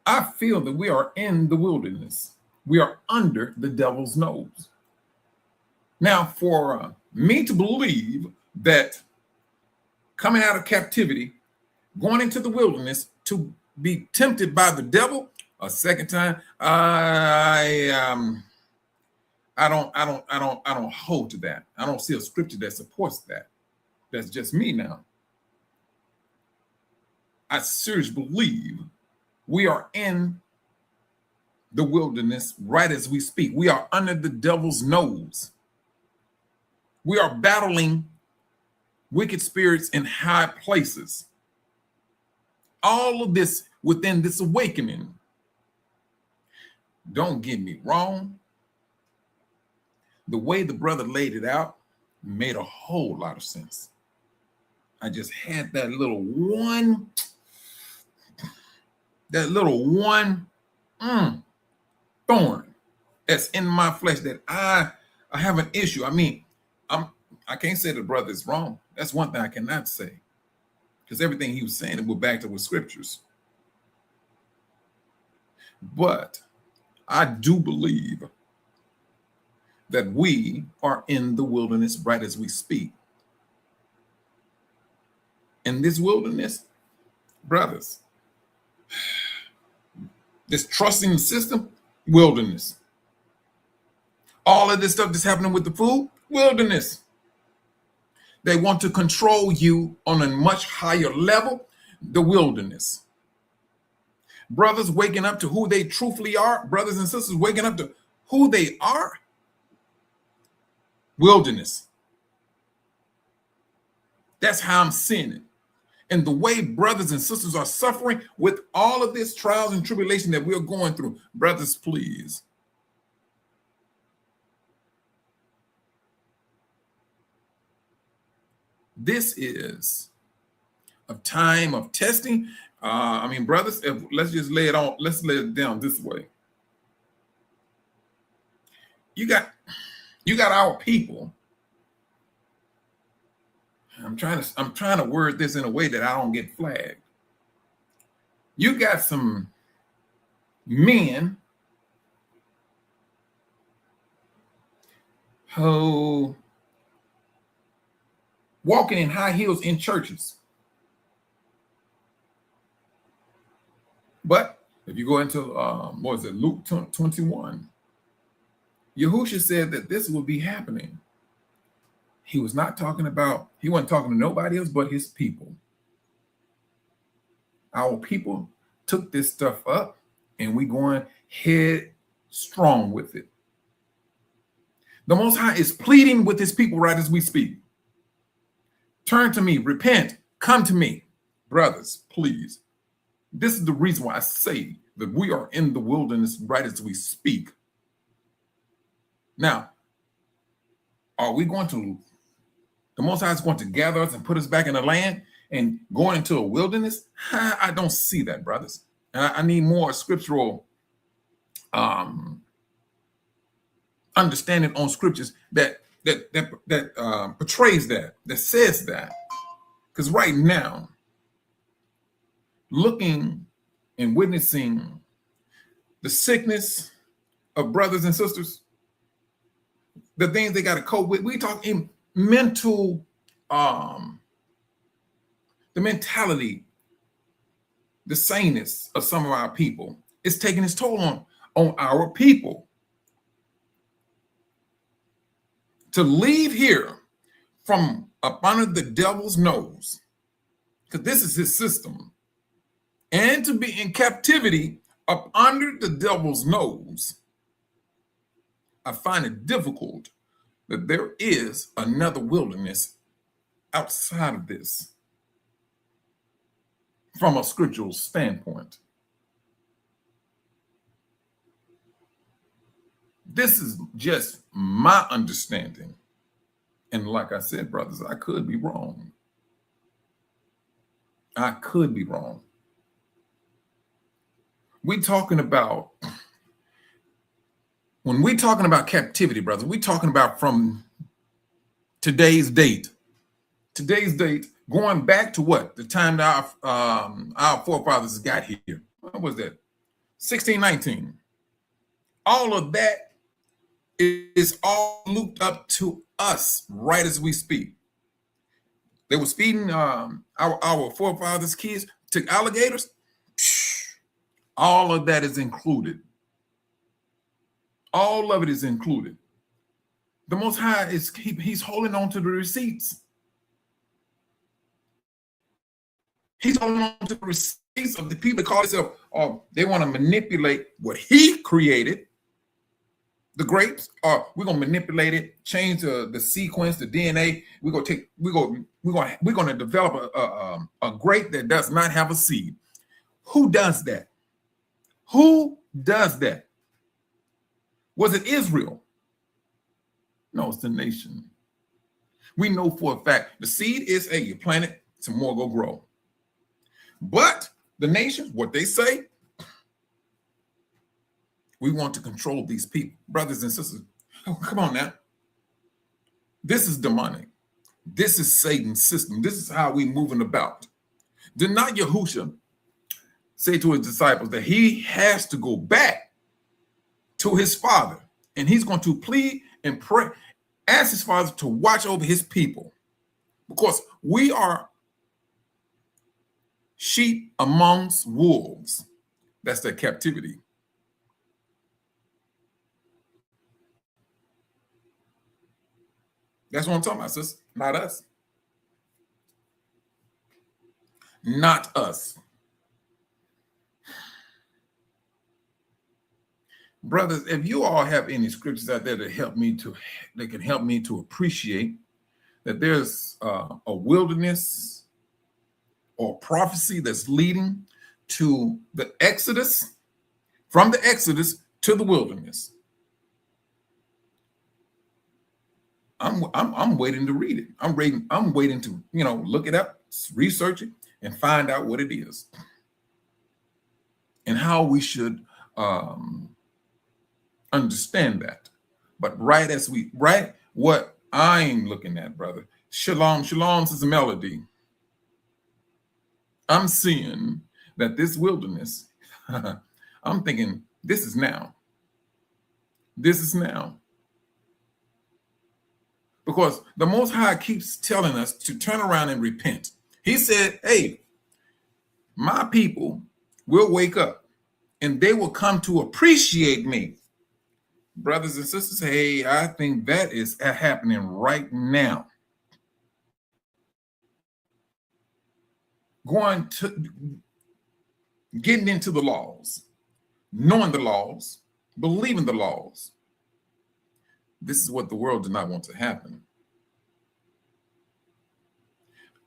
I feel that we are in the wilderness. We are under the devil's nose. Now, for me to believe that coming out of captivity, going into the wilderness to be tempted by the devil a second time, I don't hold to that. I don't see a scripture that supports that. That's just me now. I seriously believe we are in the wilderness right as we speak. We are under the devil's nose. We are battling wicked spirits in high places. All of this within this awakening. Don't get me wrong. The way the brother laid it out made a whole lot of sense. I just had that little one thorn that's in my flesh that I have an issue. I mean, I can't say the brother is wrong. That's one thing I cannot say, because everything he was saying, we're back to with scriptures. But I do believe that we are in the wilderness right as we speak. In this wilderness, brothers, This trusting the system, wilderness. All of this stuff that's happening with the food, wilderness. They want to control you on a much higher level, the wilderness. Brothers waking up to who they truthfully are, brothers and sisters waking up to who they are, wilderness. That's how I'm seeing it. And the way brothers and sisters are suffering with all of this trials and tribulation that we're going through, brothers, please. This is a time of testing. Brothers, let's just lay it on. Let's lay it down this way. You got our people. I'm trying to word this in a way that I don't get flagged. You got some men who walking in high heels in churches. But if you go into Luke 21, Yahushua said that this will be happening. He wasn't talking to nobody else but his people. Our people took this stuff up and we going head strong with it. The Most High is pleading with his people right as we speak. Turn to me, repent, come to me. Brothers, please. This is the reason why I say that we are in the wilderness right as we speak. Now, are we going to, the Most High is going to gather us and put us back in the land and going into a wilderness? I don't see that, brothers. And I need more scriptural understanding on scriptures that portrays that says that. Because right now, looking and witnessing the sickness of brothers and sisters, the things they got to cope with, we talk in mental, the mentality, the saneness of some of our people is taking its toll on our people. To leave here from up under the devil's nose, because this is his system, and to be in captivity up under the devil's nose, I find it difficult that there is another wilderness outside of this from a scriptural standpoint. This is just my understanding. And like I said, brothers, I could be wrong. I could be wrong. We're talking about, when we're talking about captivity, brothers, we're talking about from today's date. Today's date, going back to what? The time that our forefathers got here. What was that? 1619. All of that is all looped up to us right as we speak. They was feeding our forefathers' kids to alligators. All of that is included. All of it is included. The Most High he's holding on to the receipts. He's holding on to the receipts of the people that call themselves, they want to manipulate what he created. The grapes, we're gonna manipulate it, change the sequence, the DNA. We're gonna develop a grape that does not have a seed. Who does that? Who does that? Was it Israel? No, it's the nation. We know for a fact the seed is you plant it, some more go grow. But the nation, what they say, we want to control these people, brothers and sisters. Oh, come on now. This is demonic. This is Satan's system. This is how we moving about. Did not Yahushua say to his disciples that he has to go back to his father and he's going to plead and pray, ask his father to watch over his people, because we are sheep amongst wolves. That's their captivity. That's what I'm talking about, sis. Not us. Not us. Brothers, if you all have any scriptures out there that can help me to appreciate that there's a wilderness or prophecy that's leading to the Exodus, from the Exodus to the wilderness, I'm waiting to read it. I'm waiting to, look it up, research it, and find out what it is and how we should understand that. But right what I'm looking at, brother, shalom, is a melody. I'm seeing that this wilderness, I'm thinking this is now. This is now. Because the Most High keeps telling us to turn around and repent. He said, hey, my people will wake up and they will come to appreciate me. Brothers and sisters, hey, I think that is happening right now. Getting into the laws, knowing the laws, believing the laws. This is what the world did not want to happen.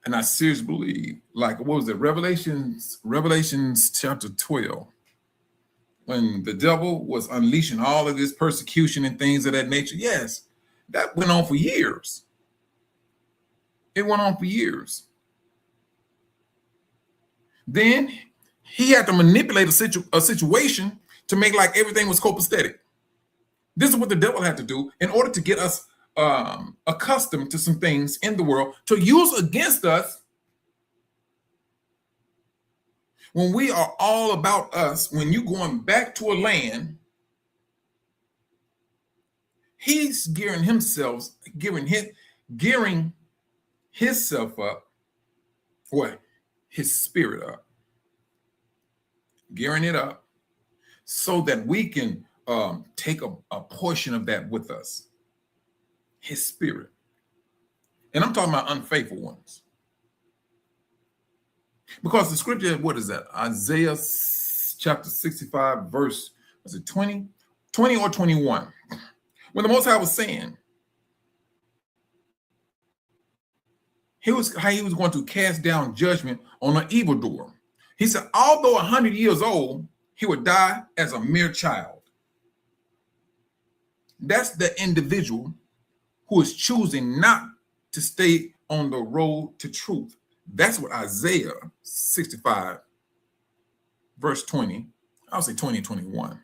And I seriously believe, like, what was it? Revelations chapter 12, when the devil was unleashing all of this persecution and things of that nature. Yes, that went on for years. It went on for years. Then he had to manipulate a situation to make like everything was copacetic. This is what the devil had to do in order to get us accustomed to some things in the world to use against us when we are all about us. When you're going back to a land, he's gearing himself up, what? His spirit up, gearing it up so that we can take a portion of that with us, his spirit. And I'm talking about unfaithful ones. Because the scripture, what is that? Isaiah chapter 65, verse, was it 20? 20 or 21. When the Most High was saying, he was going to cast down judgment on an evildoer. He said, although 100 years old, he would die as a mere child. That's the individual who is choosing not to stay on the road to truth. That's what Isaiah 65, verse 20, I'll say 20, 21,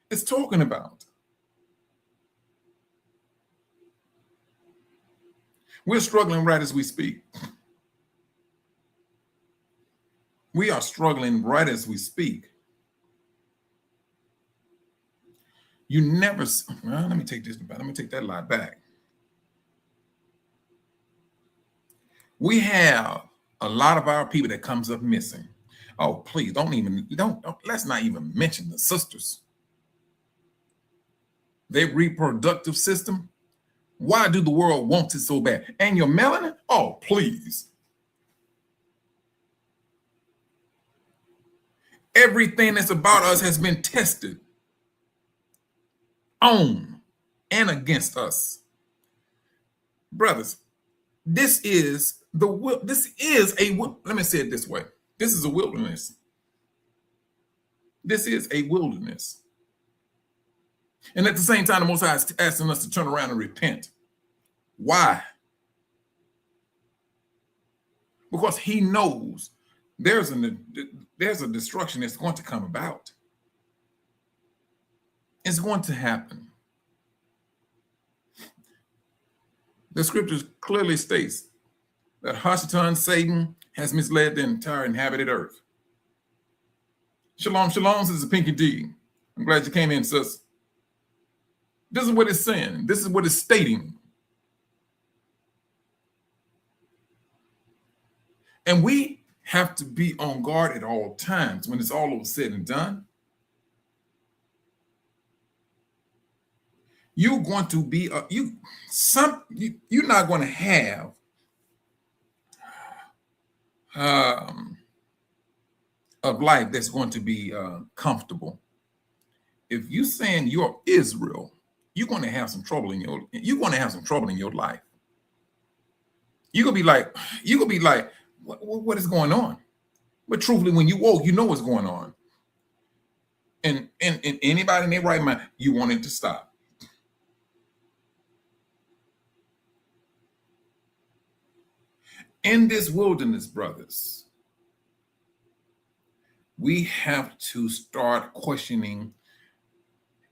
is talking about. We're struggling right as we speak. We are struggling right as we speak. Let me take that lie back. We have a lot of our people that comes up missing. Oh, please let's not even mention the sisters. Their reproductive system. Why do the world want it so bad? And your melanin? Oh, please. Everything that's about us has been tested on and against us. Brothers, let me say it this way. This is a wilderness. This is a wilderness. And at the same time, the Most High is asking us to turn around and repent. Why? Because he knows there's a destruction that's going to come about. It's going to happen. The scriptures clearly states that Hashatan, Satan, has misled the entire inhabited earth. Shalom, this is a Pinky D. I'm glad you came in, sis. This is what it's saying. This is what it's stating. And we have to be on guard at all times when it's all over said and done. You're going to be you're not going to have of life that's going to be comfortable. If you're saying you're Israel, you're going to have some trouble in your life. You're gonna be like, what is going on? But truthfully, when you woke, you know what's going on. And anybody in their right mind, you want it to stop. In this wilderness, brothers, we have to start questioning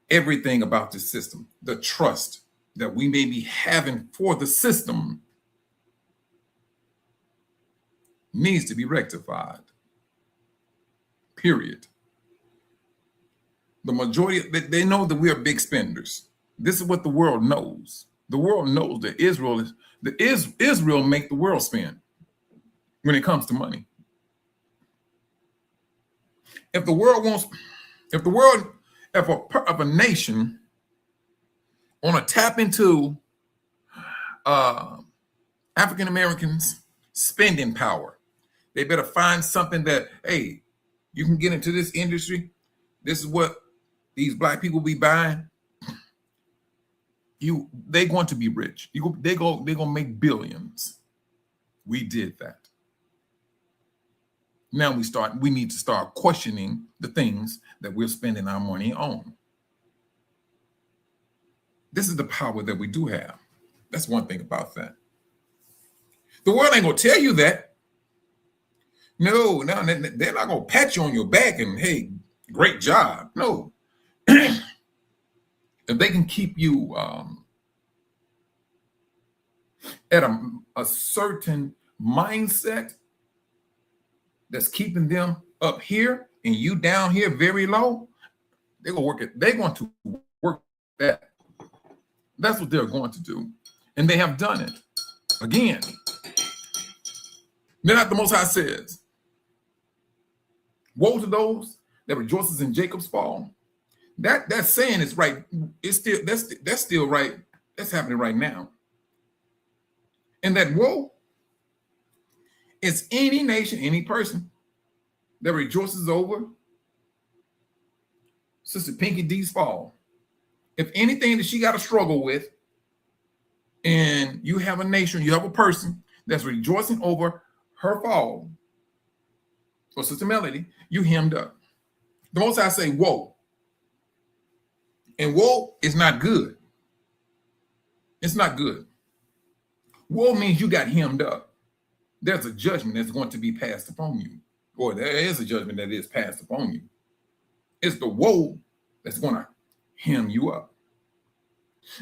everything about the system. The trust that we may be having for the system needs to be rectified. Period. The majority, they know that we are big spenders. This is what the world knows. The world knows that Israel make the world spend when it comes to money. If a nation want to tap into African Americans' spending power, they better find something that, hey, you can get into this industry. This is what these black people be buying. They're going to be rich. They're going to make billions. We did that. Now we need to start questioning the things that we're spending our money on. This is the power that we do have. That's one thing about that. The world ain't going to tell you that. No, they're not going to pat you on your back and, hey, great job. No. If they can keep you at a certain mindset that's keeping them up here and you down here very low, they're going to work that. That's what they're going to do. And they have done it. Again, then the Most High says, woe to those that rejoices in Jacob's fall. That saying is right. It's still that's still right. That's happening right now. And that woe is any nation, any person that rejoices over Sister Pinky D's fall. If anything that she got to struggle with, and you have a nation, you have a person that's rejoicing over her fall, or Sister Melody, you hemmed up. The Most High say, woe. And woe is not good. It's not good. Woe means you got hemmed up. There's a judgment that's going to be passed upon you. Or there is a judgment that is passed upon you. It's the woe that's going to hem you up.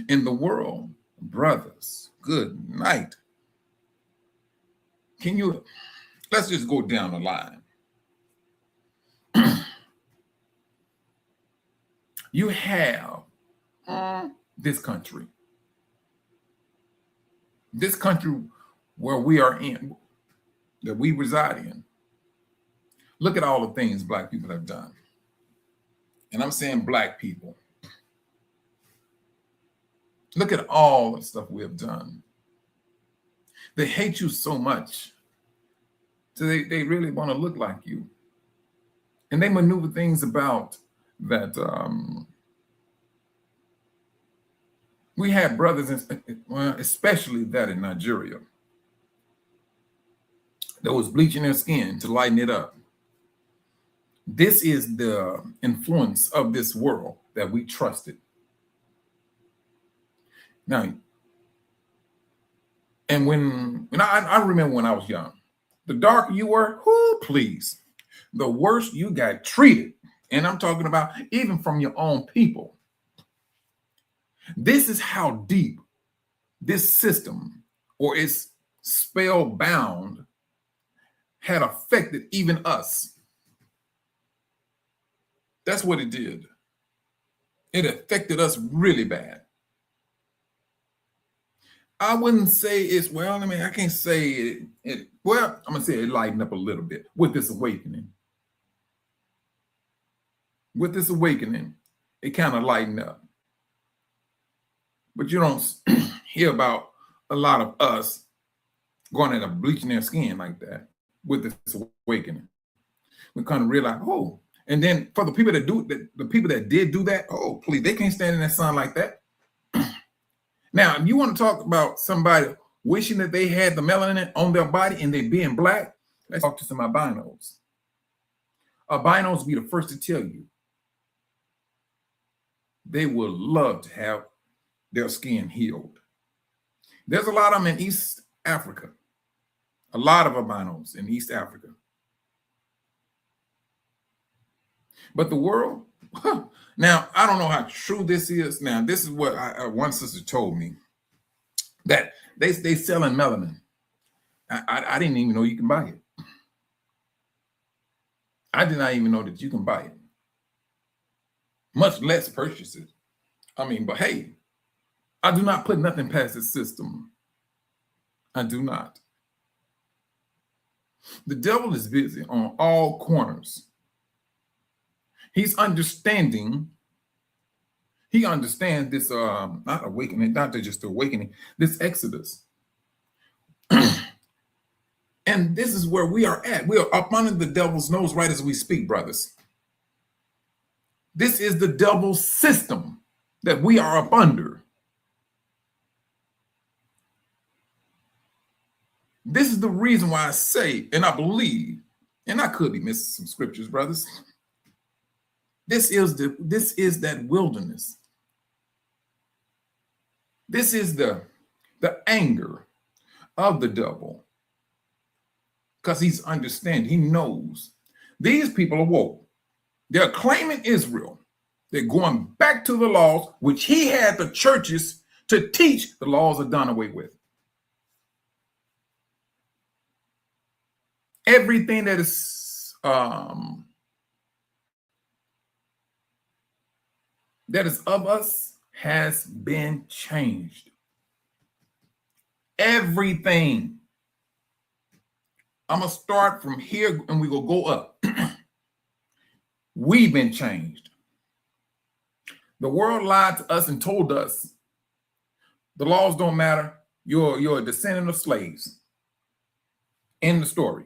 In the world, brothers, good night. Let's just go down the line. You have this country where we are in, that we reside in. Look at all the things black people have done. And I'm saying black people. Look at all the stuff we have done. They hate you so much. So they really want to look like you. And they maneuver things about that. We had brothers, especially that in Nigeria, that was bleaching their skin to lighten it up. This is the influence of this world that we trusted. Now, and when I remember when I was young, the darker you were, please, the worse you got treated. And I'm talking about even from your own people. This is how deep this system, or its spellbound, had affected even us. That's what it did. It affected us really bad. I wouldn't say it's, well, I mean, I can't say well, I'm going to say it lightened up a little bit with this awakening. With this awakening, it kind of lightened up. But you don't hear about a lot of us going and bleaching their skin like that with this awakening. We kind of realize, oh, and then for the people that do that, the people that did do that, oh, please, they can't stand in that sun like that. Now, if you want to talk about somebody wishing that they had the melanin on their body and they being black, let's talk to some albinos. Albinos be the first to tell you they would love to have their skin healed. There's a lot of them in East Africa, a lot of albinos in East Africa. But the world, now, I don't know how true this is. Now, this is what one sister told me, that they selling melanin. I didn't even know you can buy it. I did not even know that you can buy it, much less purchase it. I mean, but hey, I do not put nothing past the system. I do not. The devil is busy on all corners. He's understanding. He understands this, not awakening, not just awakening, this exodus. And this is where we are at. We are up under the devil's nose right as we speak, brothers. This is the devil's system that we are up under. This is the reason why I say, and I believe, and I could be missing some scriptures, brothers. This is that wilderness. This is the anger of the devil, because he's understanding. He knows these people are woke. They're claiming Israel. They're going back to the laws, which he had the churches to teach. The laws are done away with. Everything that is of us has been changed. Everything. I'm going to start from here and we're going to go up. We've been changed. The world lied to us and told us the laws don't matter. You're a descendant of slaves. End the story.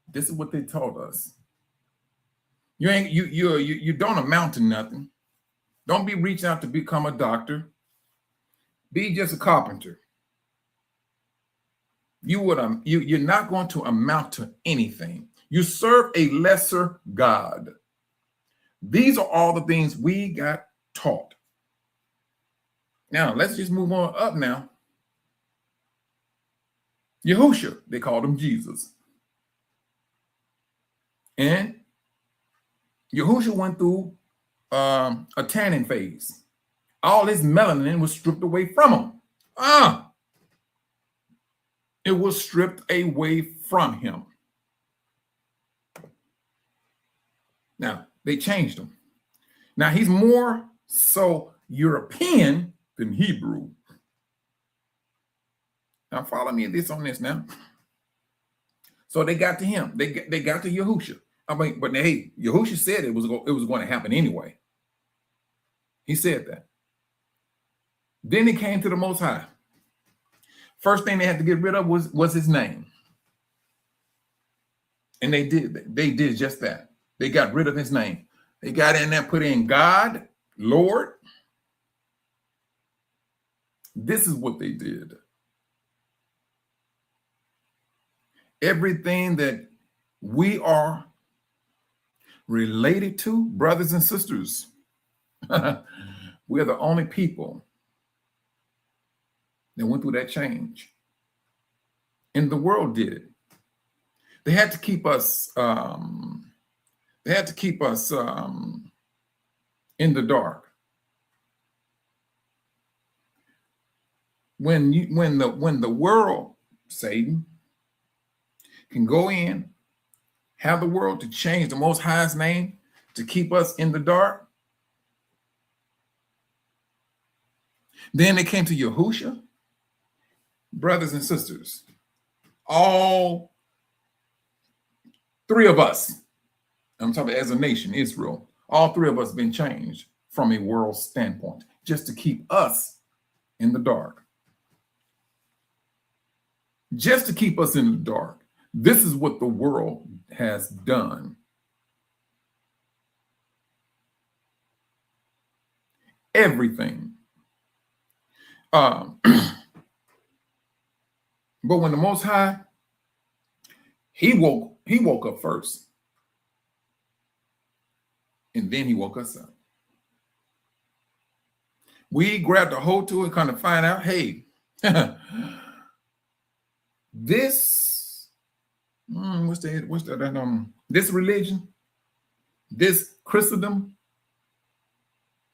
This is what they told us. You don't amount to nothing. Don't be reaching out to become a doctor. Be just a carpenter. You're not going to amount to anything. You serve a lesser God. These are all the things we got taught. Now, let's just move on up now. Yahushua, they called him Jesus. And Yahushua went through a tanning phase. All his melanin was stripped away from him. It was stripped away from him. Now, they changed him. Now, he's more so European than Hebrew. Now, follow me on this now. So they got to him. They got to Yahushua. I mean, but hey, Yahushua said it was going to happen anyway. He said that. Then it came to the Most High. First thing they had to get rid of was his name. And they did just that. They got rid of his name. They got in there, put in God, Lord. This is what they did. Everything that we are related to, brothers and sisters, we're the only people that went through that change. And the world did it. They had to keep us in the dark. When the world, Satan, can go in, have the world to change the Most High's name to keep us in the dark. Then they came to Yahushua brothers and sisters, all three of us, I'm talking as a nation, Israel, all three of us been changed from a world standpoint just to keep us in the dark. Just to keep us in the dark. This is what the world has done. Everything. But when the Most High, he woke up first. And then he woke us up. We grabbed a hold to it, kind of find out, hey, this this religion, this Christendom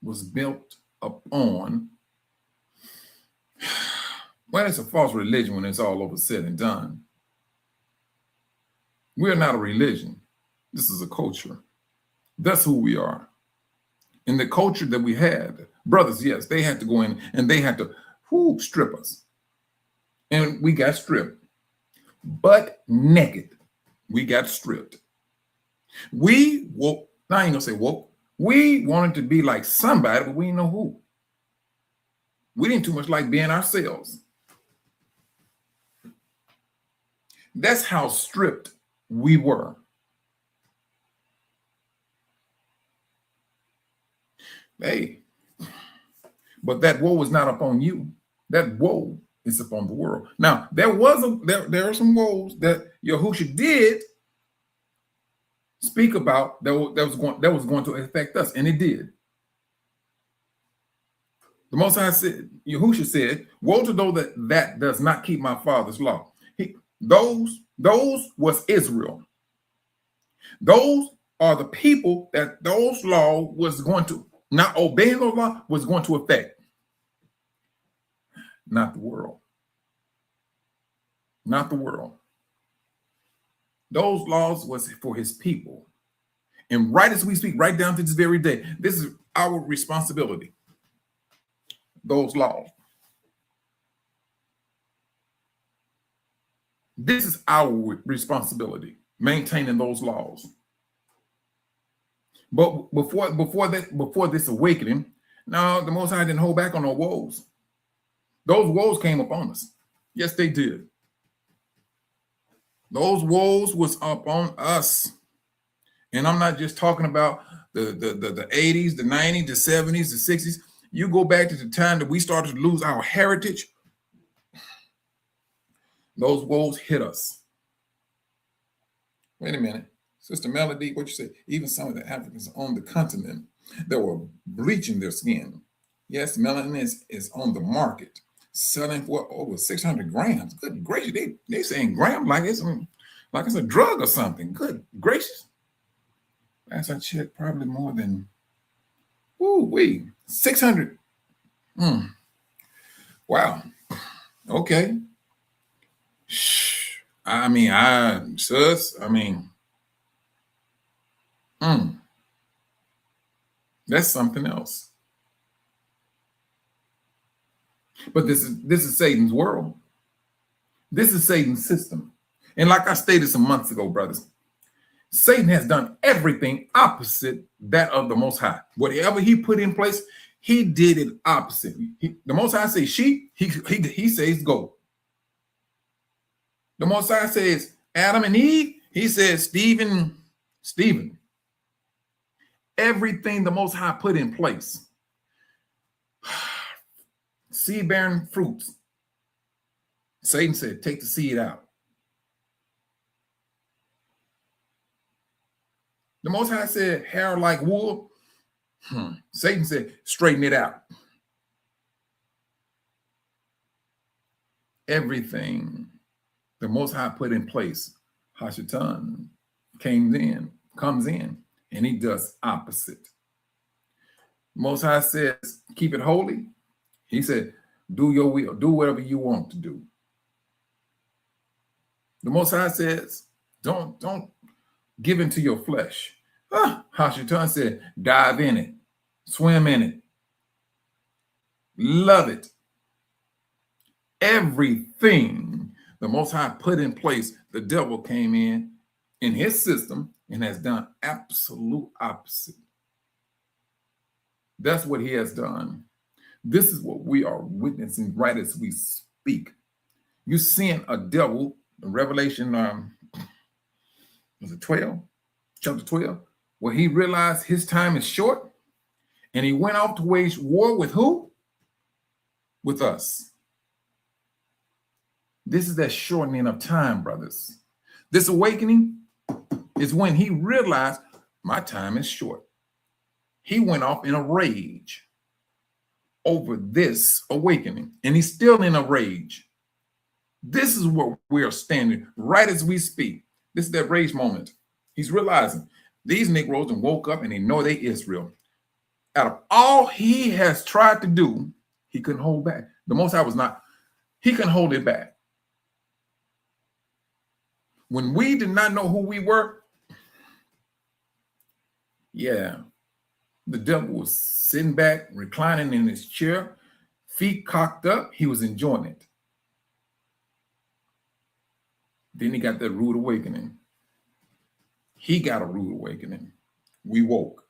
was built upon, well, it's a false religion when it's all over said and done. We're not a religion. This is a culture. That's who we are. And the culture that we had, brothers, yes, they had to go in and they had to strip us. And we got stripped. But naked, we got stripped. We woke, I ain't gonna say woke. We wanted to be like somebody, but we didn't know who. We didn't too much like being ourselves. That's how stripped we were. Hey, but that woe is not upon you. That woe is upon the world. Now, there are some woes that Yahushua did speak about that was going to affect us, and it did. The Most High said, Yahushua said, "Woe to those that does not keep my Father's law." Those was Israel. Those are the people that those law was going to, not obeying those law was going to affect. Not the world. Not the world. Those laws was for his people. And right as we speak, right down to this very day, this is our responsibility. Those laws. This is our responsibility, maintaining those laws. But before this awakening, no, the Most High didn't hold back on no woes. Those woes came upon us. Yes, they did. Those woes was upon us. And I'm not just talking about the 80s, the 90s, the 70s, the 60s. You go back to the time that we started to lose our heritage. Those woes hit us. Wait a minute. Sister Melody, what you say? Even some of the Africans on the continent that were bleaching their skin. Yes, melanin is on the market, selling for over 600 grams. Good gracious, they saying gram like it's a drug or something. Good gracious. Last I checked, probably more than 600. Wow. Okay. That's something else. But this is Satan's world. This is Satan's system. And like I stated some months ago, brothers, Satan has done everything opposite that of the Most High. Whatever he put in place, he did it opposite. The Most High says sheep, he says go. The Most High says Adam and Eve, he says Stephen. Everything the Most High put in place. Seed-bearing fruits. Satan said, take the seed out. The Most High said, hair like wool. Satan said, straighten it out. Everything the Most High put in place, Hashatan comes in, and he does opposite. Most High says, keep it holy. He said, do your will, do whatever you want to do. The Most High says, don't give into your flesh. Hashatan said, dive in it, swim in it, love it. Everything the Most High put in place, the devil came in his system and has done absolute opposite. That's what he has done. This is what we are witnessing right as we speak. You're seeing a devil, Revelation, was it 12? Chapter 12, where he realized his time is short and he went off to wage war with who? With us. This is that shortening of time, brothers. This awakening is when he realized my time is short. He went off in a rage over this awakening, and he's still in a rage. This is where we are standing right as we speak. This is that rage moment. He's realizing these Negroes and woke up and they know they Israel. Out of all he has tried to do, he couldn't hold back. The Most High was not, he couldn't hold it back. When we did not know who we were, yeah, the devil was sitting back, reclining in his chair, feet cocked up. He was enjoying it. Then he got that rude awakening. He got a rude awakening. We woke.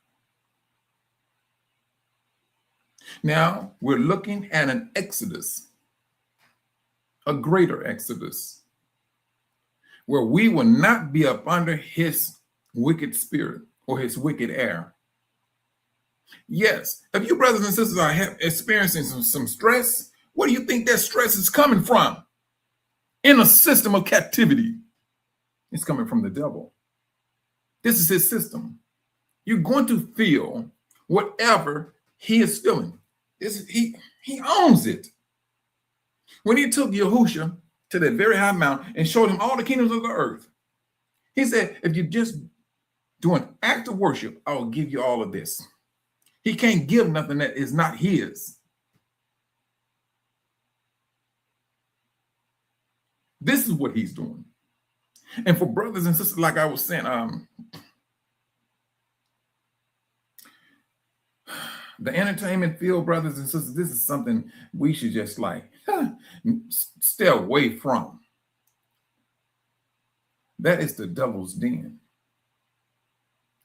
Now we're looking at an exodus, a greater exodus, where we will not be up under his wicked spirit or his wicked air. Yes, if you brothers and sisters are experiencing some stress, where do you think that stress is coming from? In a system of captivity. It's coming from the devil. This is his system. You're going to feel whatever he is feeling. He owns it. When he took Yahushua to that very high mountain and showed him all the kingdoms of the earth, he said, if you just do an act of worship, I will give you all of this. He can't give nothing that is not his. This is what he's doing. And for brothers and sisters, like I was saying, the entertainment field, brothers and sisters, this is something we should just stay away from. That is the devil's den.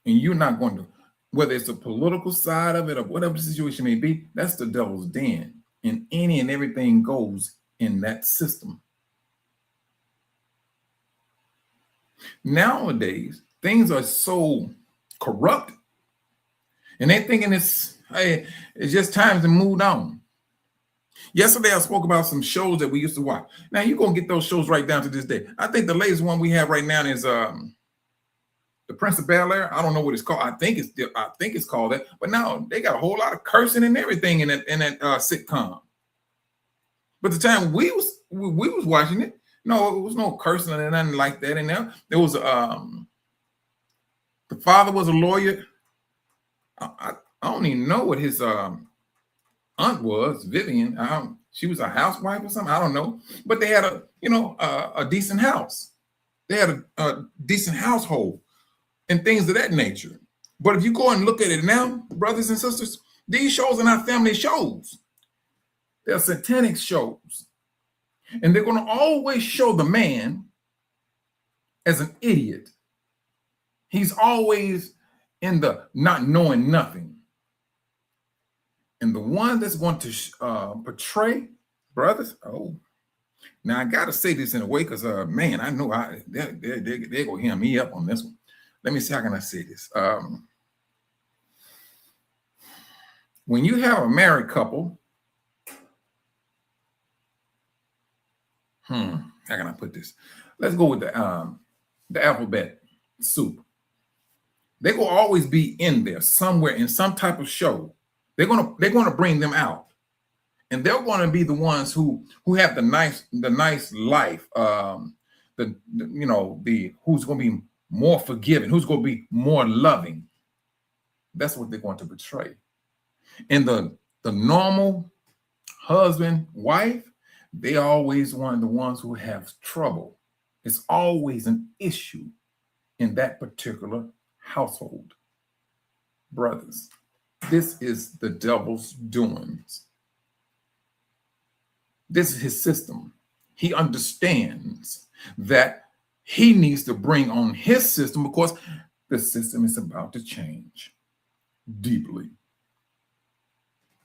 And you're not going to, whether it's the political side of it or whatever the situation may be, that's the devil's den. And any and everything goes in that system. Nowadays, things are so corrupt, and they're thinking it's just time to move on. Yesterday, I spoke about some shows that we used to watch. Now, you're going to get those shows right down to this day. I think the latest one we have right now is The Prince of Bel-Air. I don't know what it's called. I think it's called that. But now they got a whole lot of cursing and everything in that sitcom. But the time we was watching it, no, it was no cursing or nothing like that in there. There was the father was a lawyer. I don't even know what his aunt was, Vivian. She was a housewife or something. I don't know. But they had a decent house. They had a decent household and things of that nature. But if you go and look at it now, brothers and sisters, these shows are not family shows. They're satanic shows. And they're going to always show the man as an idiot. He's always in the not knowing nothing. And the one that's going to portray, brothers, now I got to say this in a way because, man, I know they're going to hear me up on this one. Let me see, how can I say this? When you have a married couple, how can I put this? Let's go with the alphabet soup. They're going to always be in there somewhere in some type of show. They're going to bring them out, and they're going to be the ones who have the nice life. Who's going to be more forgiving, who's going to be more loving. That's what they're going to portray. And the normal husband, wife, they always one of the ones who have trouble. It's always an issue in that particular household. Brothers, this is the devil's doings. This is his system. He understands that he needs to bring on his system because the system is about to change deeply.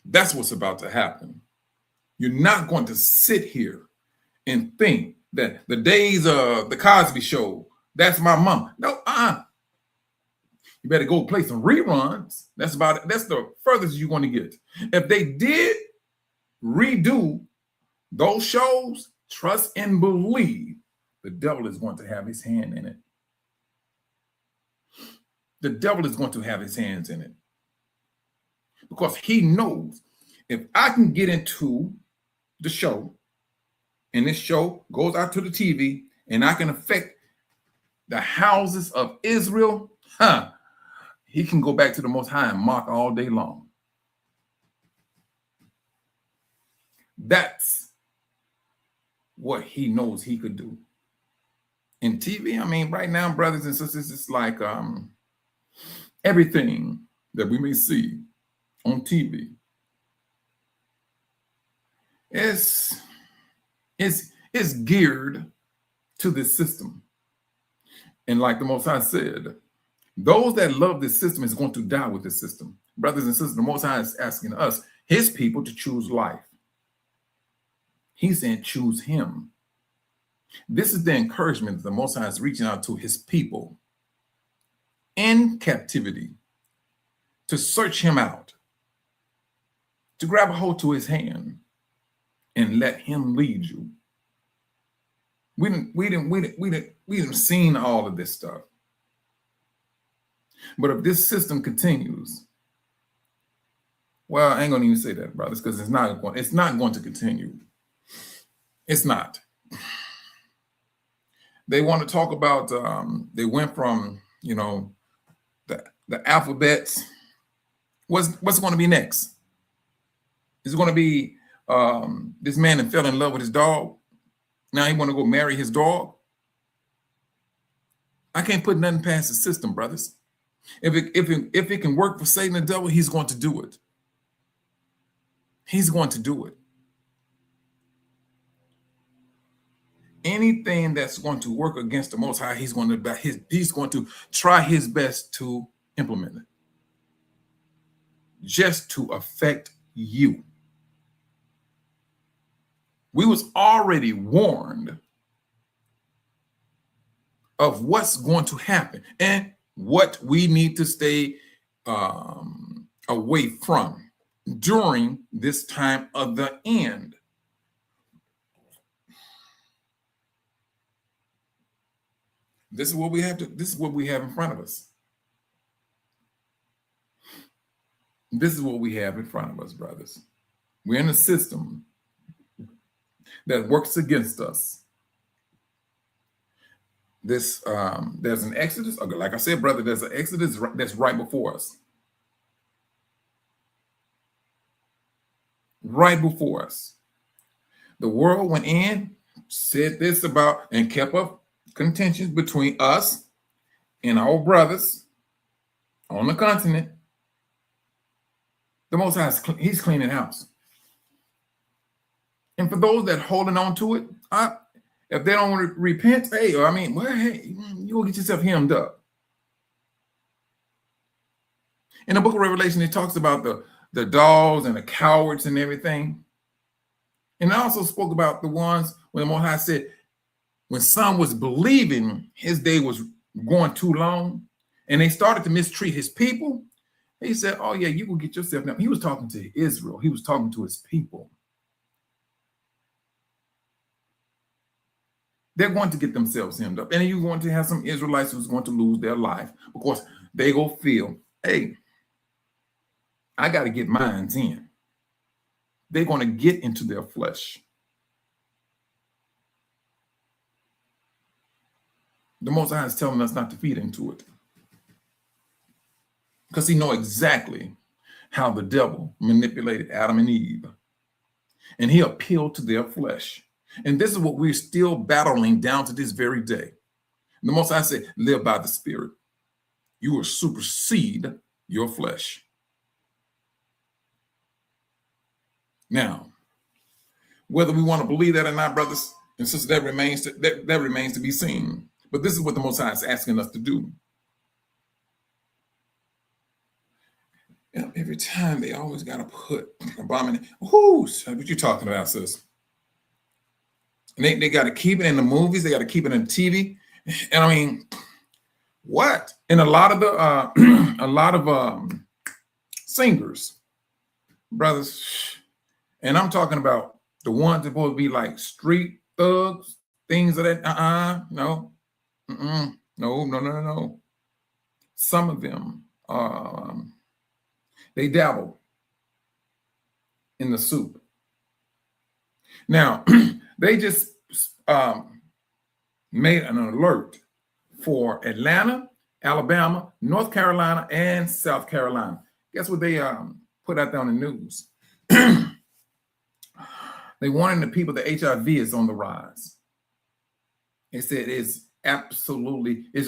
That's what's about to happen. You're not going to sit here and think that the days of the Cosby Show, that's my mom. No, you better go play some reruns. That's about it. That's the furthest you're going to get. If they did redo those shows, trust and believe the devil is going to have his hand in it. The devil is going to have his hands in it. Because he knows if I can get into the show and this show goes out to the TV and I can affect the houses of Israel, he can go back to the Most High and mock all day long. That's what he knows he could do. In TV, I mean, right now, brothers and sisters, it's like everything that we may see on TV is geared to this system. And like the Most High said, those that love this system is going to die with this system. Brothers and sisters, the Most High is asking us, his people, to choose life. He's saying choose him. This is the encouragement that the Most High is reaching out to his people in captivity to search him out, to grab a hold to his hand and let him lead you. We didn't seen all of this stuff. But if this system continues, well, I ain't gonna even say that, brothers, because it's not going to continue. It's not. They want to talk about they went from, the alphabets. What's going to be next? Is it going to be this man that fell in love with his dog? Now he want to go marry his dog? I can't put nothing past the system, brothers. If it can work for Satan the devil, he's going to do it. He's going to do it. Anything that's going to work against the Most High, he's going to try his best to implement it, just to affect you. We was already warned of what's going to happen and what we need to stay away from during this time of the end. This is what we have in front of us. This is what we have in front of us, brothers. We're in a system that works against us. There's an exodus. Like I said, brother, there's an exodus that's right before us. Right before us. The world went in, said this about, and kept up contentions between us and our brothers on the continent. The Most High, he's cleaning house. And for those that holding on to it, if they don't want to repent, you'll get yourself hemmed up. In the book of Revelation, it talks about the dogs and the cowards and everything. And it also spoke about the ones when the Most High said, when some was believing his day was going too long and they started to mistreat his people, he said, oh yeah, you will get yourself now. He was talking to Israel. He was talking to his people. They're going to get themselves hemmed up. And you're going to have some Israelites who's going to lose their life because they go feel, hey, I got to get mines in. They're going to get into their flesh. The Most High is telling us not to feed into it. Because he knows exactly how the devil manipulated Adam and Eve. And he appealed to their flesh. And this is what we're still battling down to this very day. The Most High said, live by the Spirit. You will supersede your flesh. Now, Whether we want to believe that or not, brothers and sisters, that remains to be seen. But this is what the Most High is asking us to do. Every time they always got to put a bomb in it. Whoo, what you talking about, sis? And they got to keep it in the movies. They got to keep it in TV. And I mean, what? And a lot of singers, brothers, and I'm talking about the ones that supposed to be like street thugs, things of that. No. No. Some of them, they dabble in the soup. Now, they just made an alert for Atlanta, Alabama, North Carolina, and South Carolina. Guess what they put out there on the news? They warning the people that HIV is on the rise. They said it's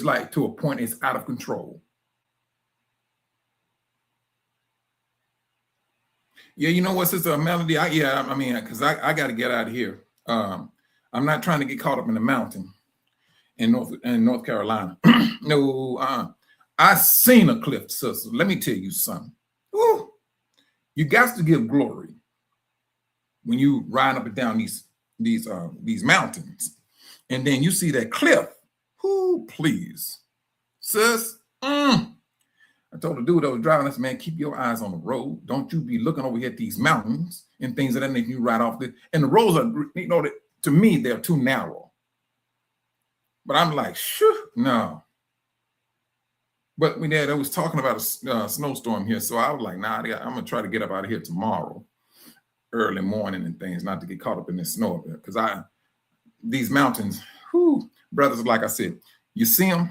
like to a point it's out of control. Yeah, you know what, Sister Melody? Because I got to get out of here. I'm not trying to get caught up in the mountain in North Carolina. No, I seen a cliff, sister. Let me tell you something. Ooh, you got to give glory when you ride up and down these mountains, and then you see that cliff. Ooh, please, sis. I told the dude that was driving us, man, keep your eyes on the road. Don't you be looking over here at these mountains and things of that nature. You ride off the, and the roads are, to me, they're too narrow. But I'm like, shoo, no. But they was talking about a snowstorm here, so I was like, nah, I'm gonna try to get up out of here tomorrow, early morning and things, not to get caught up in this snow up there. Because these mountains, whew, brothers, like I said, you see them,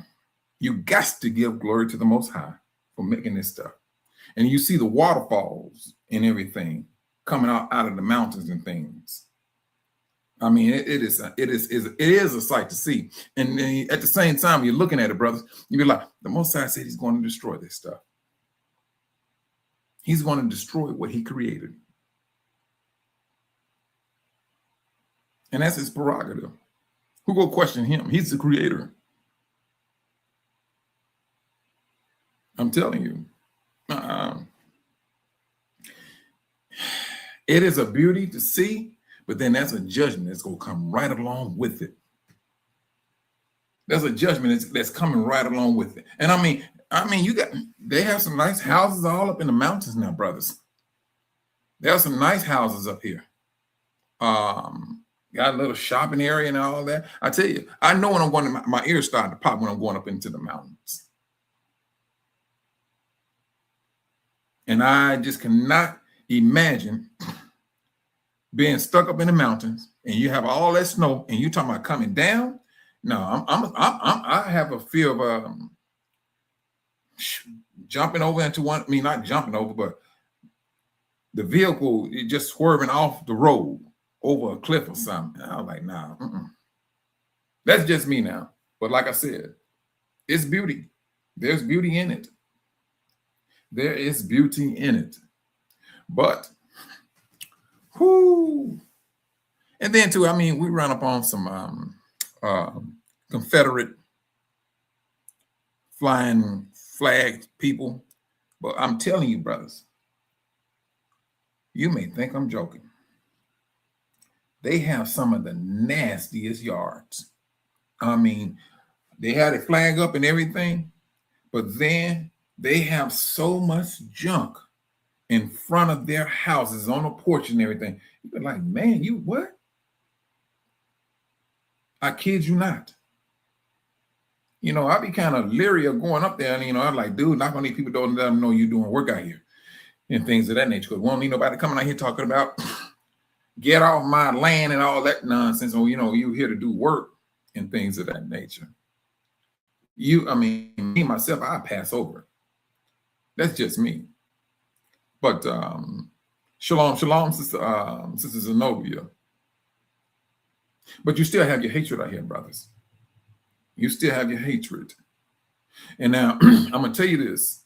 you got to give glory to the Most High for making this stuff. And you see the waterfalls and everything coming out of the mountains and things. I mean, it is a sight to see. And at the same time, you're looking at it, brothers, you be like, the Most High said he's going to destroy this stuff. He's going to destroy what he created. And that's his prerogative. Who go question him? He's the creator. I'm telling you. It is a beauty to see, but then that's a judgment that's going to come right along with it. There's a judgment that's coming right along with it. And I mean, they have some nice houses all up in the mountains now, brothers. There are some nice houses up here. Got a little shopping area and all that. I tell you, I know when I'm going, my ears starting to pop when I'm going up into the mountains. And I just cannot imagine being stuck up in the mountains and you have all that snow and you talking about coming down. No, I have a fear of jumping over into one. I mean, not jumping over, but the vehicle just swerving off the road over a cliff or something. And I was like, nah, that's just me now. But like I said, it's beauty. There's beauty in it. There is beauty in it. But, whoo. And then too, I mean, we run up on some Confederate flying flag people. But I'm telling you, brothers, you may think I'm joking. They have some of the nastiest yards. I mean, they had a flag up and everything, but then they have so much junk in front of their houses on the porch and everything. You're like, man, you what? I kid you not. You know, I be kind of leery of going up there, and I'm like, dude, not gonna need people don't let them know you're doing work out here and things of that nature. Because we don't need nobody coming out here talking about get off my land and all that nonsense. Or you here to do work and things of that nature. Me myself, I pass over. That's just me. But shalom, Sister Zenobia. But you still have your hatred out here, brothers. You still have your hatred. And now I'm gonna tell you this: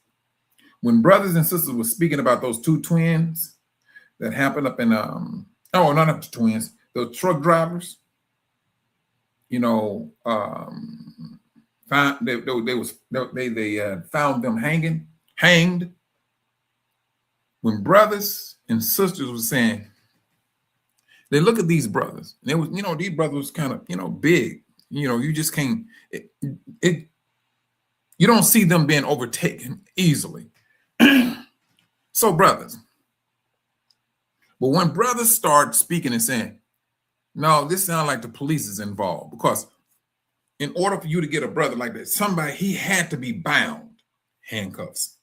when brothers and sisters were speaking about those two twins that happened up in not the twins, those truck drivers, found they found them hanged. When brothers and sisters were saying, they look at these brothers, and they was, these brothers was kind of, big. You just can't. You don't see them being overtaken easily. So, brothers. But when brothers start speaking and saying, no, this sounds like the police is involved, because in order for you to get a brother like that, he had to be bound, handcuffs.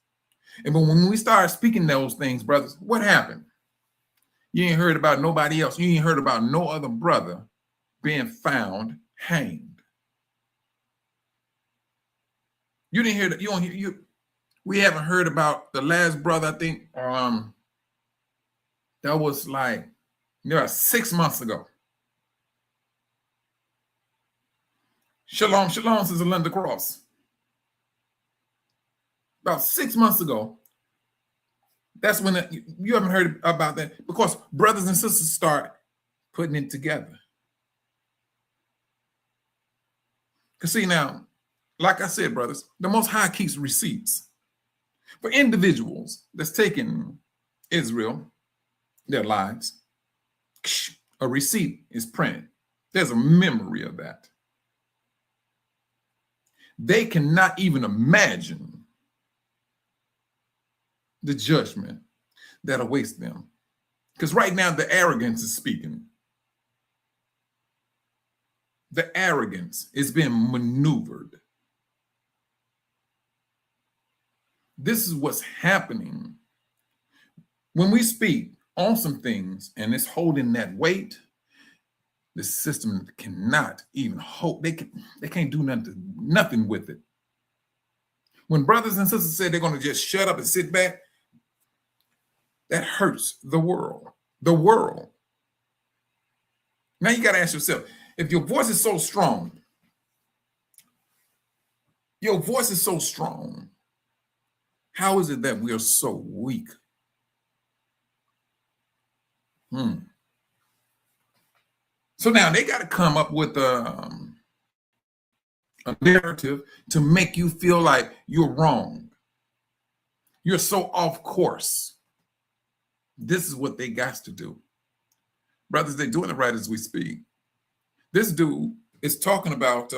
And but when we started speaking those things, brothers, what happened? You ain't heard about nobody else. You ain't heard about no other brother being found hanged. You didn't hear that. We haven't heard about the last brother, I think, that was like 6 months ago. Shalom, Sister Linda Cross. About 6 months ago, that's when you haven't heard about that, because brothers and sisters start putting it together. Because see now, like I said, brothers, the Most High keeps receipts. For individuals that's taken Israel, their lives, a receipt is printed. There's a memory of that. They cannot even imagine the judgment that awaits them. Because right now, the arrogance is speaking. The arrogance is being maneuvered. This is what's happening when we speak on some things and it's holding that weight. The system cannot even hold. They can't do nothing with it. When brothers and sisters say they're going to just shut up and sit back, that hurts the world. The world. Now you got to ask yourself, if your voice is so strong, how is it that we are so weak? So now they got to come up with a narrative to make you feel like you're wrong. You're so off course. This is what they got to do. Brothers, they're doing it right as we speak. This dude is talking about,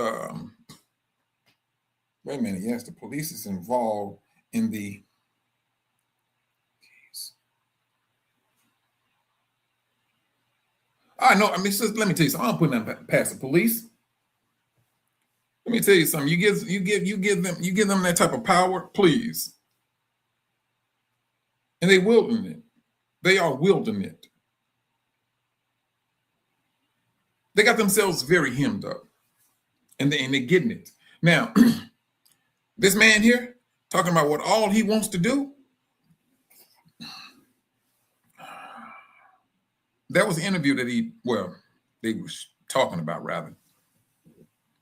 wait a minute, yes, the police is involved in the case. I know, let me tell you something. I'm putting that past the police. Let me tell you something. You give them that type of power, please. And they wielding it. They are wielding it. They got themselves very hemmed up. And they're getting it. Now, this man here, talking about what all he wants to do. That was the interview that they were talking about, rather.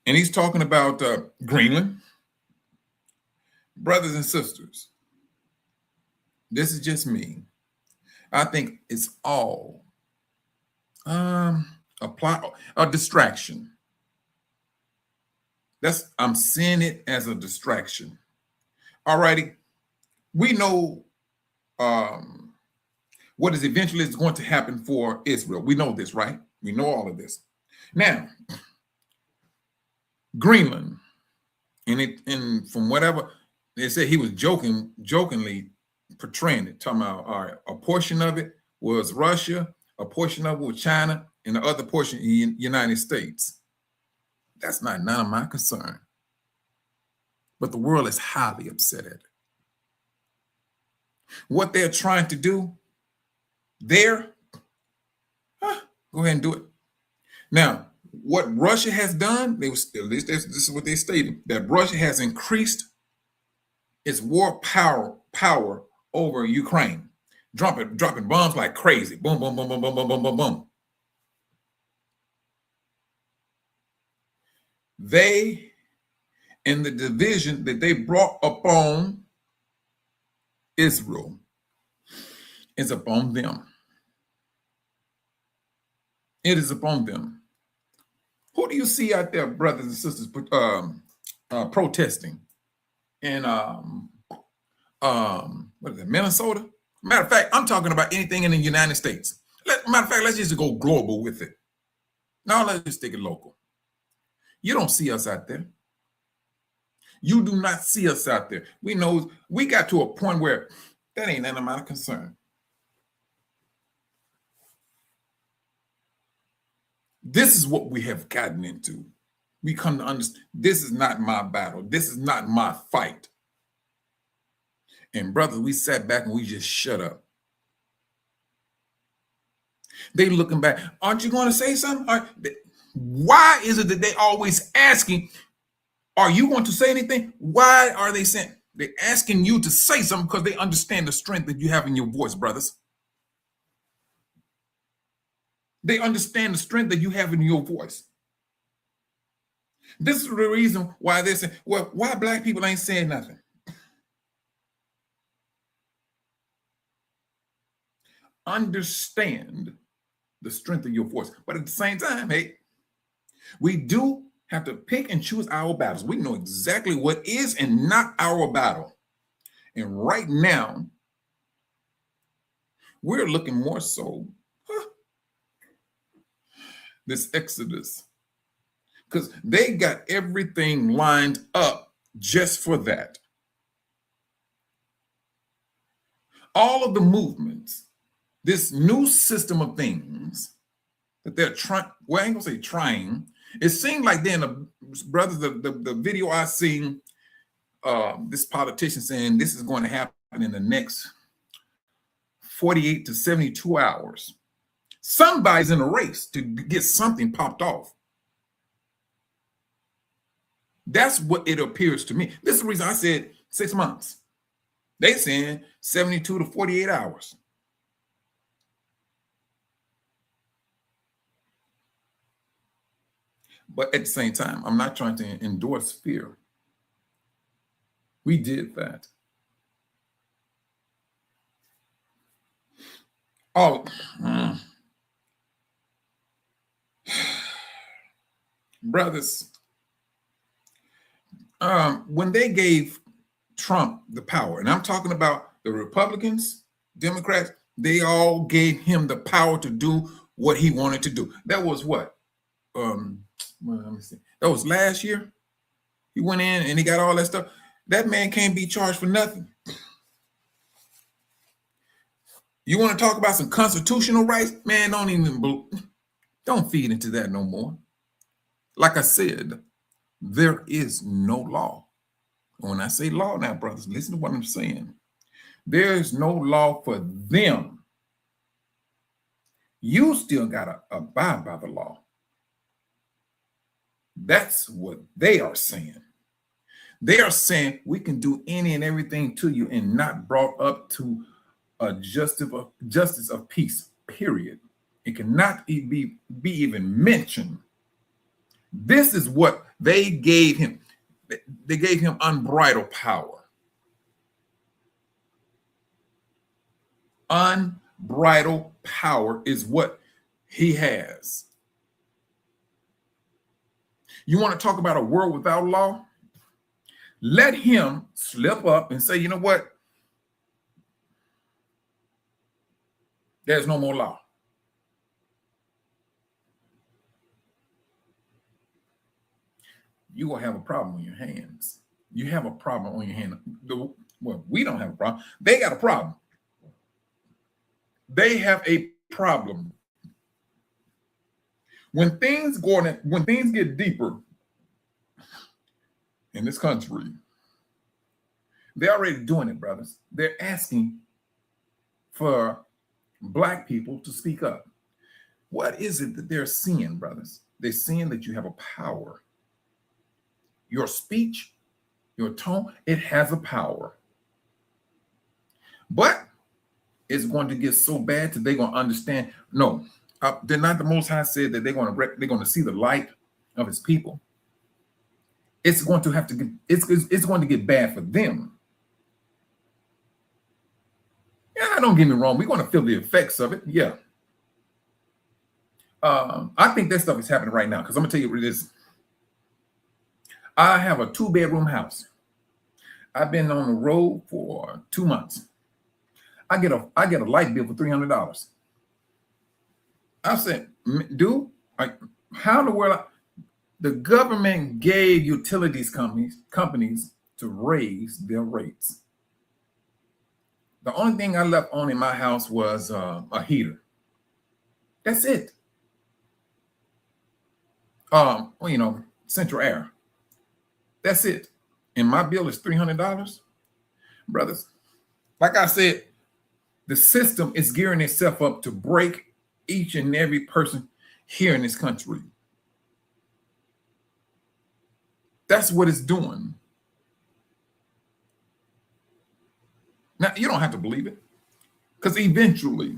And he's talking about Greenland. Brothers and sisters, this is just me. I think it's all a distraction. I'm seeing it as a distraction. All righty. We know what is eventually going to happen for Israel. We know this, right? We know all of this. Now, Greenland, and from whatever they said, he was jokingly portraying it, talking about, all right, a portion of it was Russia, a portion of it was China, and the other portion United States. That's not none of my concern. But the world is highly upset at it. What they're trying to do there, go ahead and do it. Now, what Russia has done, this is what they stated, that Russia has increased its war power over Ukraine, dropping bombs like crazy. Boom, boom, boom, boom, boom, boom, boom, boom, boom. They, and the division that they brought upon Israel, is upon them. It is upon them. Who do you see out there, brothers and sisters, protesting in what is it, Minnesota? Matter of fact, I'm talking about anything in the United States. Matter of fact, let's just go global with it. Now let's just take it local. You don't see us out there. You do not see us out there. We know we got to a point where that ain't none of my concern. This is what we have gotten into. We come to understand this is not my battle. This is not my fight. And brothers, we sat back and we just shut up. They looking back. Aren't you going to say something? Why is it that they always asking, are you going to say anything? Why are they saying? They're asking you to say something because they understand the strength that you have in your voice, brothers. They understand the strength that you have in your voice. This is the reason why they're saying, well, why black people ain't saying nothing? Understand the strength of your voice. But at the same time, hey, we do have to pick and choose our battles. We know exactly what is and not our battle. And right now, we're looking more so this Exodus, because they got everything lined up just for that. All of the movements, this new system of things that they're trying, well, I ain't gonna say trying. It seemed like then, brothers, the video I seen, this politician saying this is going to happen in the next 48 to 72 hours. Somebody's in a race to get something popped off. That's what it appears to me. This is the reason I said 6 months. They saying 72 to 48 hours. But at the same time, I'm not trying to endorse fear. We did that. Brothers, when they gave Trump the power, and I'm talking about the Republicans, Democrats, they all gave him the power to do what he wanted to do. That was what? Well, let me see. That was last year. He went in and he got all that stuff. That man can't be charged for nothing. You want to talk about some constitutional rights? Man, don't feed into that no more. Like I said, there is no law. When I say law now, brothers, listen to what I'm saying. There is no law for them. You still got to abide by the law. That's what they are saying. They are saying we can do any and everything to you and not brought up to a justice of peace, period. It cannot be even mentioned. This is what they gave him. They gave him unbridled power. Unbridled power is what he has. You want to talk about a world without law? Let him slip up and say, you know what? There's no more law. You're going to have a problem on your hands. You have a problem on your hand. Well, we don't have a problem. They got a problem. They have a problem. When things get deeper in this country, they're already doing it, brothers. They're asking for Black people to speak up. What is it that they're seeing, brothers? They're seeing that you have a power. Your speech, your tone, it has a power. But it's going to get so bad that they're going to understand, no, they're not the Most High said that they're going to see the light of his people. It's going to have to get, it's going to get bad for them. Yeah, don't get me wrong. We're going to feel the effects of it. Yeah. I think that stuff is happening right now because I'm gonna tell you what it is. I have a 2-bedroom house. I've been on the road for 2 months. I get a light bill for $300. I said, dude, how in the world? The government gave utilities companies to raise their rates. The only thing I left on in my house was a heater. That's it. Well, central air. That's it. And my bill is $300. Brothers, like I said, the system is gearing itself up to break each and every person here in this country. That's what it's doing. Now, you don't have to believe it, because eventually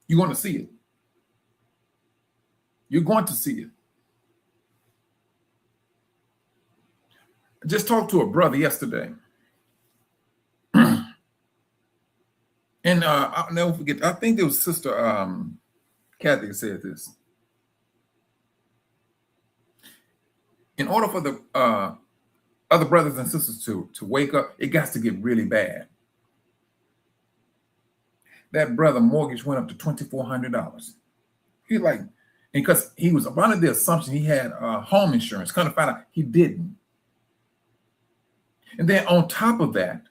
you're going to see it. You're going to see it. I just talked to a brother yesterday. And I'll never forget, I think it was Sister Kathy that said this. In order for the other brothers and sisters to wake up, it got to get really bad. That brother mortgage went up to $2,400. He because he was under the assumption he had home insurance. Kind of found out he didn't. And then on top of that,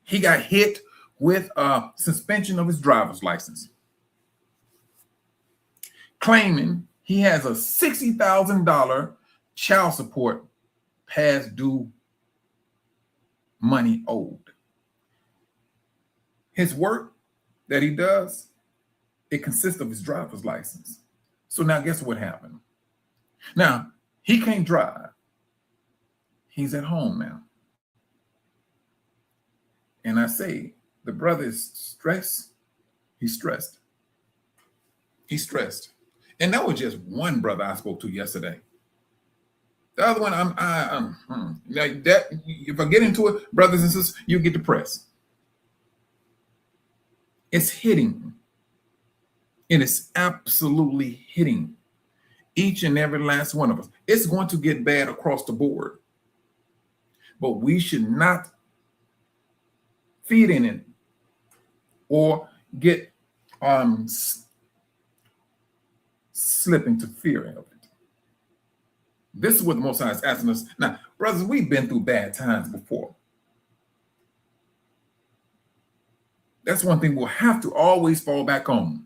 he got hit with suspension of his driver's license, claiming he has a $60,000 child support past due money owed. His work that he does, it consists of his driver's license. So now guess what happened? Now, he can't drive. He's at home now. And I say, the brother is stressed. He's stressed. He's stressed. And that was just one brother I spoke to yesterday. The other one, like that. If I get into it, brothers and sisters, you get depressed. It's hitting. It is absolutely hitting each and every last one of us. It's going to get bad across the board. But we should not feed in it or get slip into fear of it. This is what the Most High is asking us. Now, brothers, we've been through bad times before. That's one thing we'll have to always fall back on.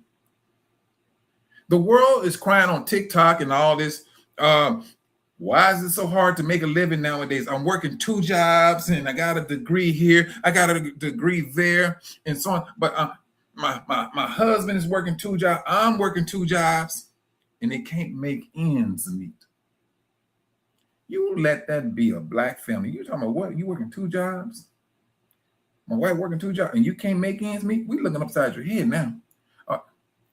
The world is crying on TikTok and all this. Why is it so hard to make a living nowadays? I'm working 2 jobs and I got a degree here. I got a degree there and so on. But my husband is working 2 jobs. I'm working 2 jobs and they can't make ends meet. You let that be a black family. You're talking about what? You working 2 jobs? My wife working 2 jobs and you can't make ends meet? We looking upside your head now.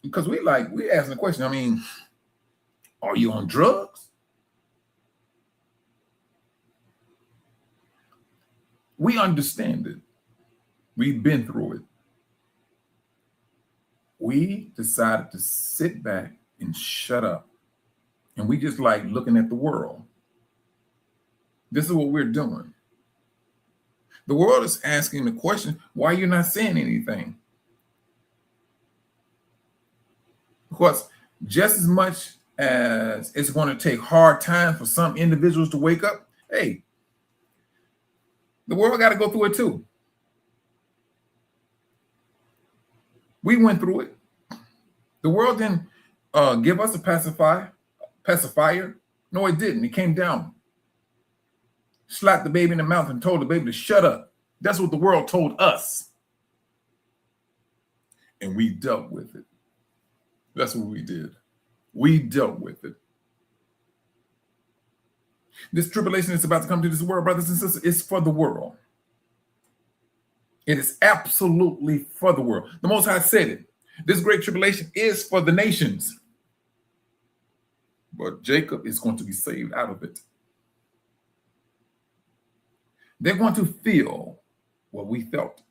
Because we asking the question, I mean, are you on drugs? We understand it. We've been through it. We decided to sit back and shut up. And we just like looking at the world. This is what we're doing. The world is asking the question, why you're not saying anything? Because just as much as it's going to take hard time for some individuals to wake up, hey, the world got to go through it too. We went through it. The world didn't give us a pacifier. No, it didn't. It came down, slapped the baby in the mouth and told the baby to shut up. That's what the world told us. And we dealt with it. That's what we did. We dealt with it. This tribulation is about to come to this world, brothers and sisters. It's for the world. It is absolutely for the world. The Most High said it. This great tribulation is for the nations. But Jacob is going to be saved out of it. They're going to feel what we felt.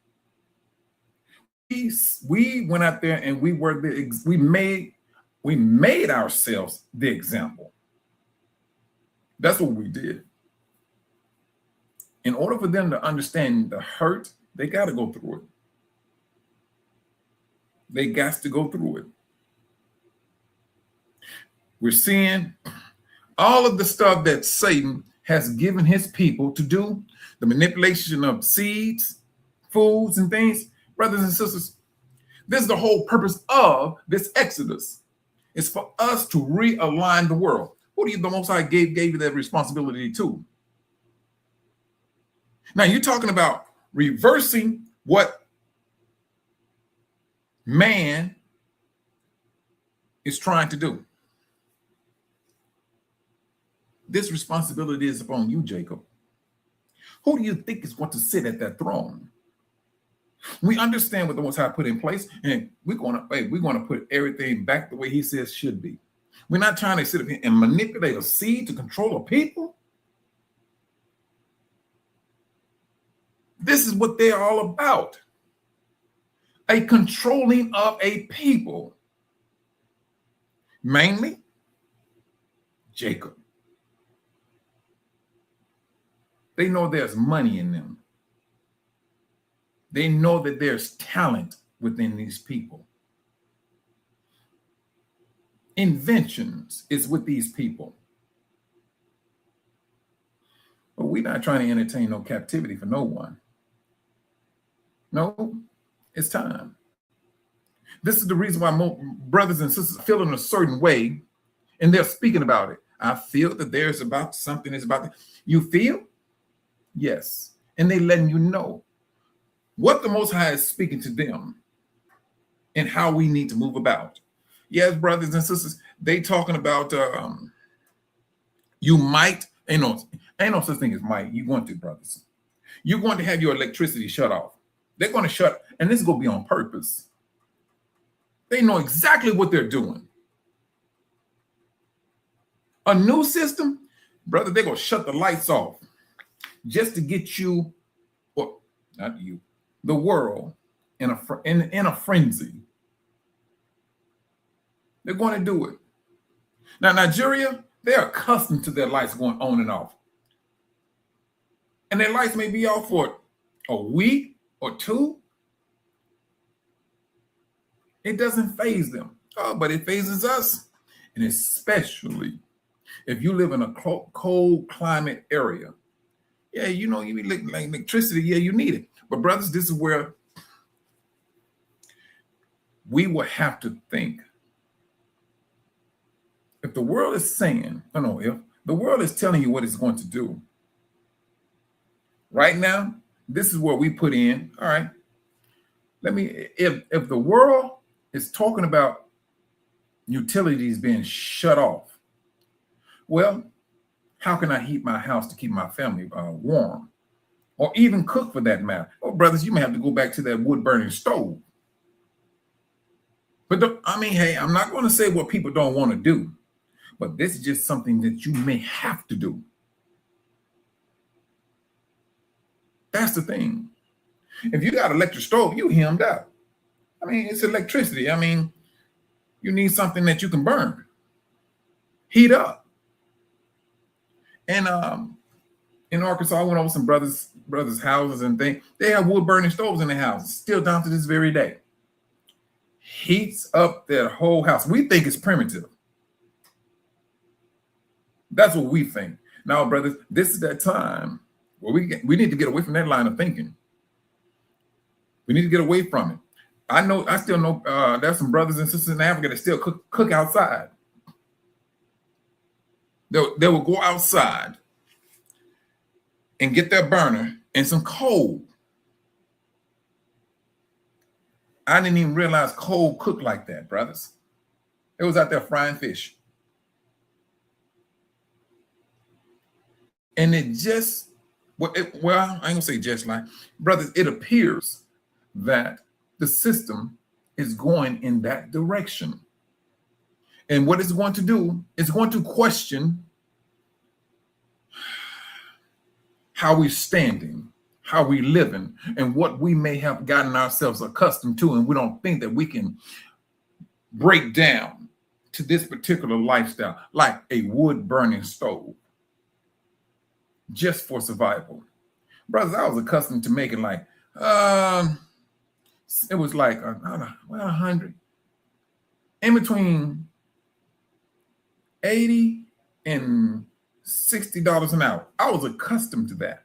We went out there and we made We made ourselves the example. That's what we did. In order for them to understand the hurt, they got to go through it. They got to go through it. We're seeing all of the stuff that Satan has given his people to do, the manipulation of seeds, foods, and things. Brothers and sisters, this is the whole purpose of this Exodus. It's for us to realign the world. Who do you, the Most High gave you that responsibility to? Now you're talking about reversing what man is trying to do. This responsibility is upon you, Jacob. Who do you think is going to sit at that throne? We understand what the Most High put in place, and we're going to put everything back the way He says should be. We're not trying to sit up here and manipulate a seed to control a people. This is what they're all about. A controlling of a people. Mainly, Jacob. They know there's money in them. They know that there's talent within these people. Inventions is with these people. But we're not trying to entertain no captivity for no one. No, it's time. This is the reason why more brothers and sisters feel in a certain way, and they're speaking about it. I feel that there's about something is about. You feel? Yes. And they letting you know what the Most High is speaking to them and how we need to move about. Yes, brothers and sisters, they talking about you might, ain't no such thing as might. You want to, brothers. You're going to have your electricity shut off. They're going to shut, and this is going to be on purpose. They know exactly what they're doing. A new system, brother, they're going to shut the lights off just to get you, or not you, the world in a frenzy. They're going to do it. Now, Nigeria, they're accustomed to their lights going on and off. And their lights may be off for a week or two. It doesn't faze them. Oh, but it phases us. And especially if you live in a cold climate area. Yeah, you know, you need like electricity. Yeah, you need it. But brothers, this is where we will have to think. If the world is saying, if the world is telling you what it's going to do, right now, this is where we put in, all right, if the world is talking about utilities being shut off, well, how can I heat my house to keep my family warm? Or even cook for that matter? Oh, brothers, you may have to go back to that wood burning stove. But hey, I'm not going to say what people don't want to do, but this is just something that you may have to do. That's the thing. If you got an electric stove, you hemmed up. I mean, it's electricity. I mean, you need something that you can burn, heat up. And in Arkansas, I went over some brothers' houses and things. They have wood burning stoves in their houses, still down to this very day. Heats up their whole house. We think it's primitive. That's what we think. Now, brothers, this is that time where we need to get away from that line of thinking. We need to get away from it. I still know there's some brothers and sisters in Africa that still cook outside. They will go outside and get their burner and some coal. I didn't even realize coal cooked like that, brothers. It was out there frying fish. And it just, I ain't gonna say just like, brothers, it appears that the system is going in that direction. And what it's going to do, it's going to question how we're standing, how we living, and what we may have gotten ourselves accustomed to. And we don't think that we can break down to this particular lifestyle, like a wood burning stove, just for survival. Brothers, I was accustomed to making like, it was like, I don't know, well, 100, in between 80 and $60 an hour. I was accustomed to that.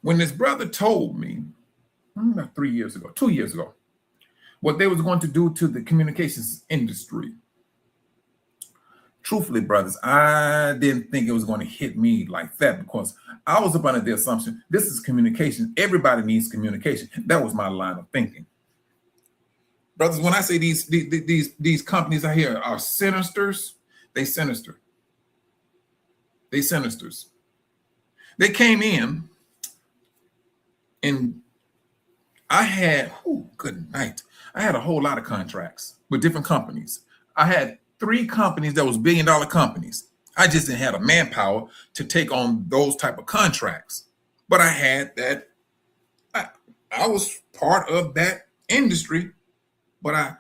When this brother told me, about 2 years ago, what they was going to do to the communications industry, truthfully, brothers, I didn't think it was going to hit me like that, because I was up under the assumption this is communication. Everybody needs communication. That was my line of thinking. Brothers, when I say these companies out here are sinisters, they sinister. They sinisters. They came in, and I had, good night. I had a whole lot of contracts with different companies. I had 3 companies that was $1 billion companies. I just didn't have the manpower to take on those type of contracts. But I had that. I was part of that industry, but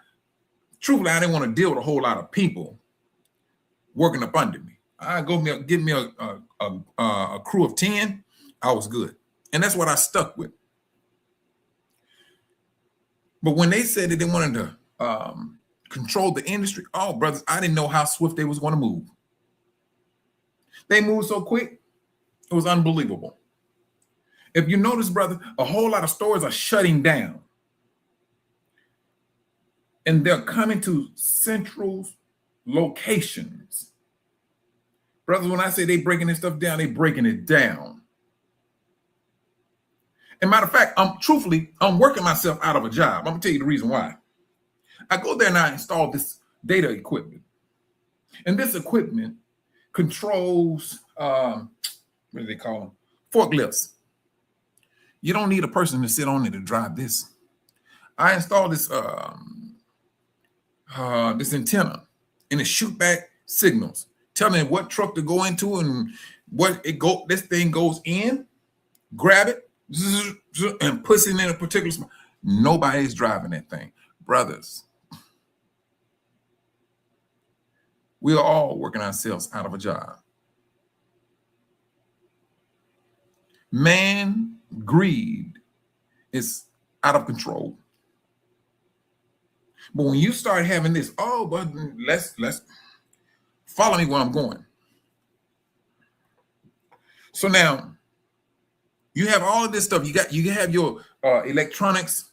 truthfully, I didn't want to deal with a whole lot of people working up under me. I give me a crew of 10. I was good. And that's what I stuck with. But when they said that they wanted to control the industry, oh, brothers, I didn't know how swift they was going to move. They moved so quick, it was unbelievable. If you notice, brother, a whole lot of stores are shutting down. And they're coming to central locations. Brothers, when I say they breaking this stuff down, they breaking it down. And matter of fact, I'm working myself out of a job. I'm gonna tell you the reason why. I go there and I install this data equipment. And this equipment controls, what do they call them? Forklifts. You don't need a person to sit on it to drive this. I installed this this antenna, and it shoot back signals, telling me what truck to go into and this thing goes in, grab it, and puts it in a particular spot. Nobody's driving that thing. Brothers, we are all working ourselves out of a job. Man, greed is out of control. But when you start having this, but let's follow me where I'm going. So now you have all of this stuff. You have your electronics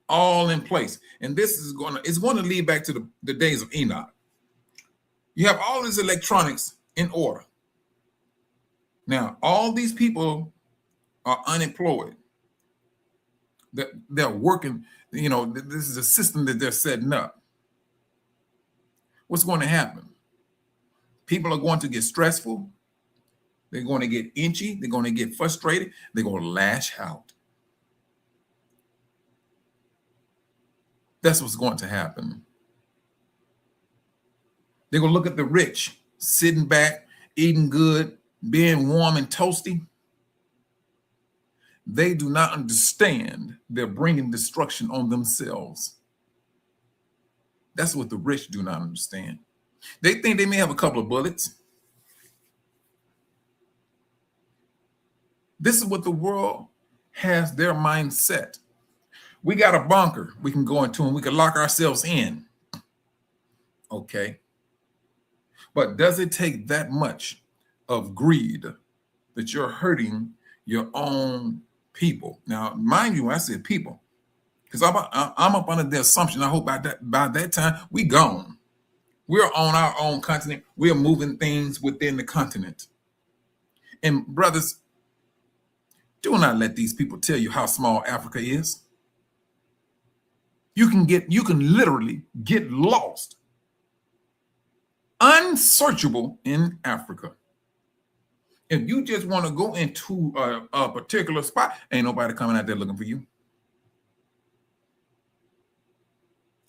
all in place, and this is going to lead back to the days of Enoch. You have all this electronics in order. Now all these people are unemployed. They're working. This is a system that they're setting up. What's going to happen? People are going to get stressful. They're going to get itchy. They're going to get frustrated. They're going to lash out. That's what's going to happen. They're going to look at the rich, sitting back, eating good, being warm and toasty. They do not understand they're bringing destruction on themselves. That's what the rich do not understand. They think they may have a couple of bullets. This is what the world has their mindset. We got a bunker we can go into and we can lock ourselves in. Okay. But does it take that much of greed that you're hurting your own people? Now, mind you, when I said people, because I'm up under the assumption, I hope by that time we gone. We're on our own continent. We're moving things within the continent. And brothers, do not let these people tell you how small Africa is. You can literally get lost, unsearchable in Africa. If you just want to go into a particular spot, ain't nobody coming out there looking for you.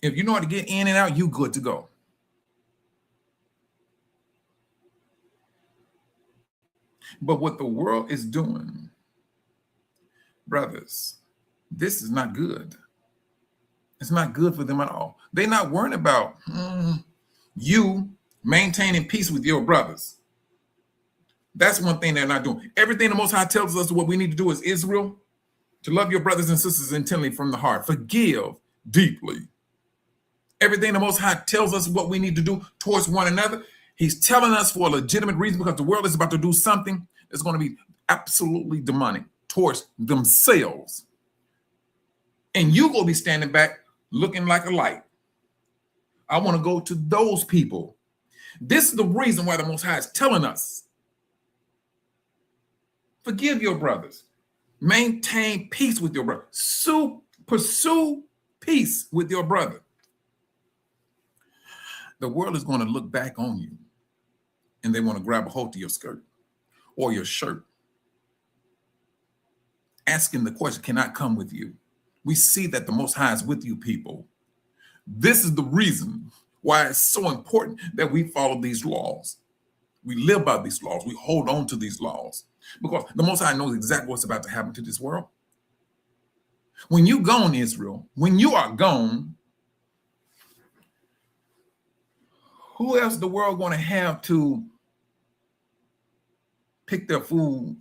If you know how to get in and out, you good to go. But what the world is doing, brothers, this is not good. It's not good for them at all. They're not worrying about you maintaining peace with your brothers. That's one thing they're not doing. Everything the Most High tells us what we need to do as Israel, to love your brothers and sisters intently from the heart. Forgive deeply. Everything the Most High tells us what we need to do towards one another, he's telling us for a legitimate reason, because the world is about to do something that's going to be absolutely demonic towards themselves. And you going to be standing back looking like a light. I want to go to those people. This is the reason why the Most High is telling us, forgive your brothers. Maintain peace with your brother. Pursue peace with your brother. The world is going to look back on you and they want to grab a hold of your skirt or your shirt, asking the question, can I come with you? We see that the Most High is with you, people. This is the reason why it's so important that we follow these laws. We live by these laws. We hold on to these laws because the Most High knows exactly what's about to happen to this world. When you gone, Israel, when you are gone, who else the world going to have to pick their food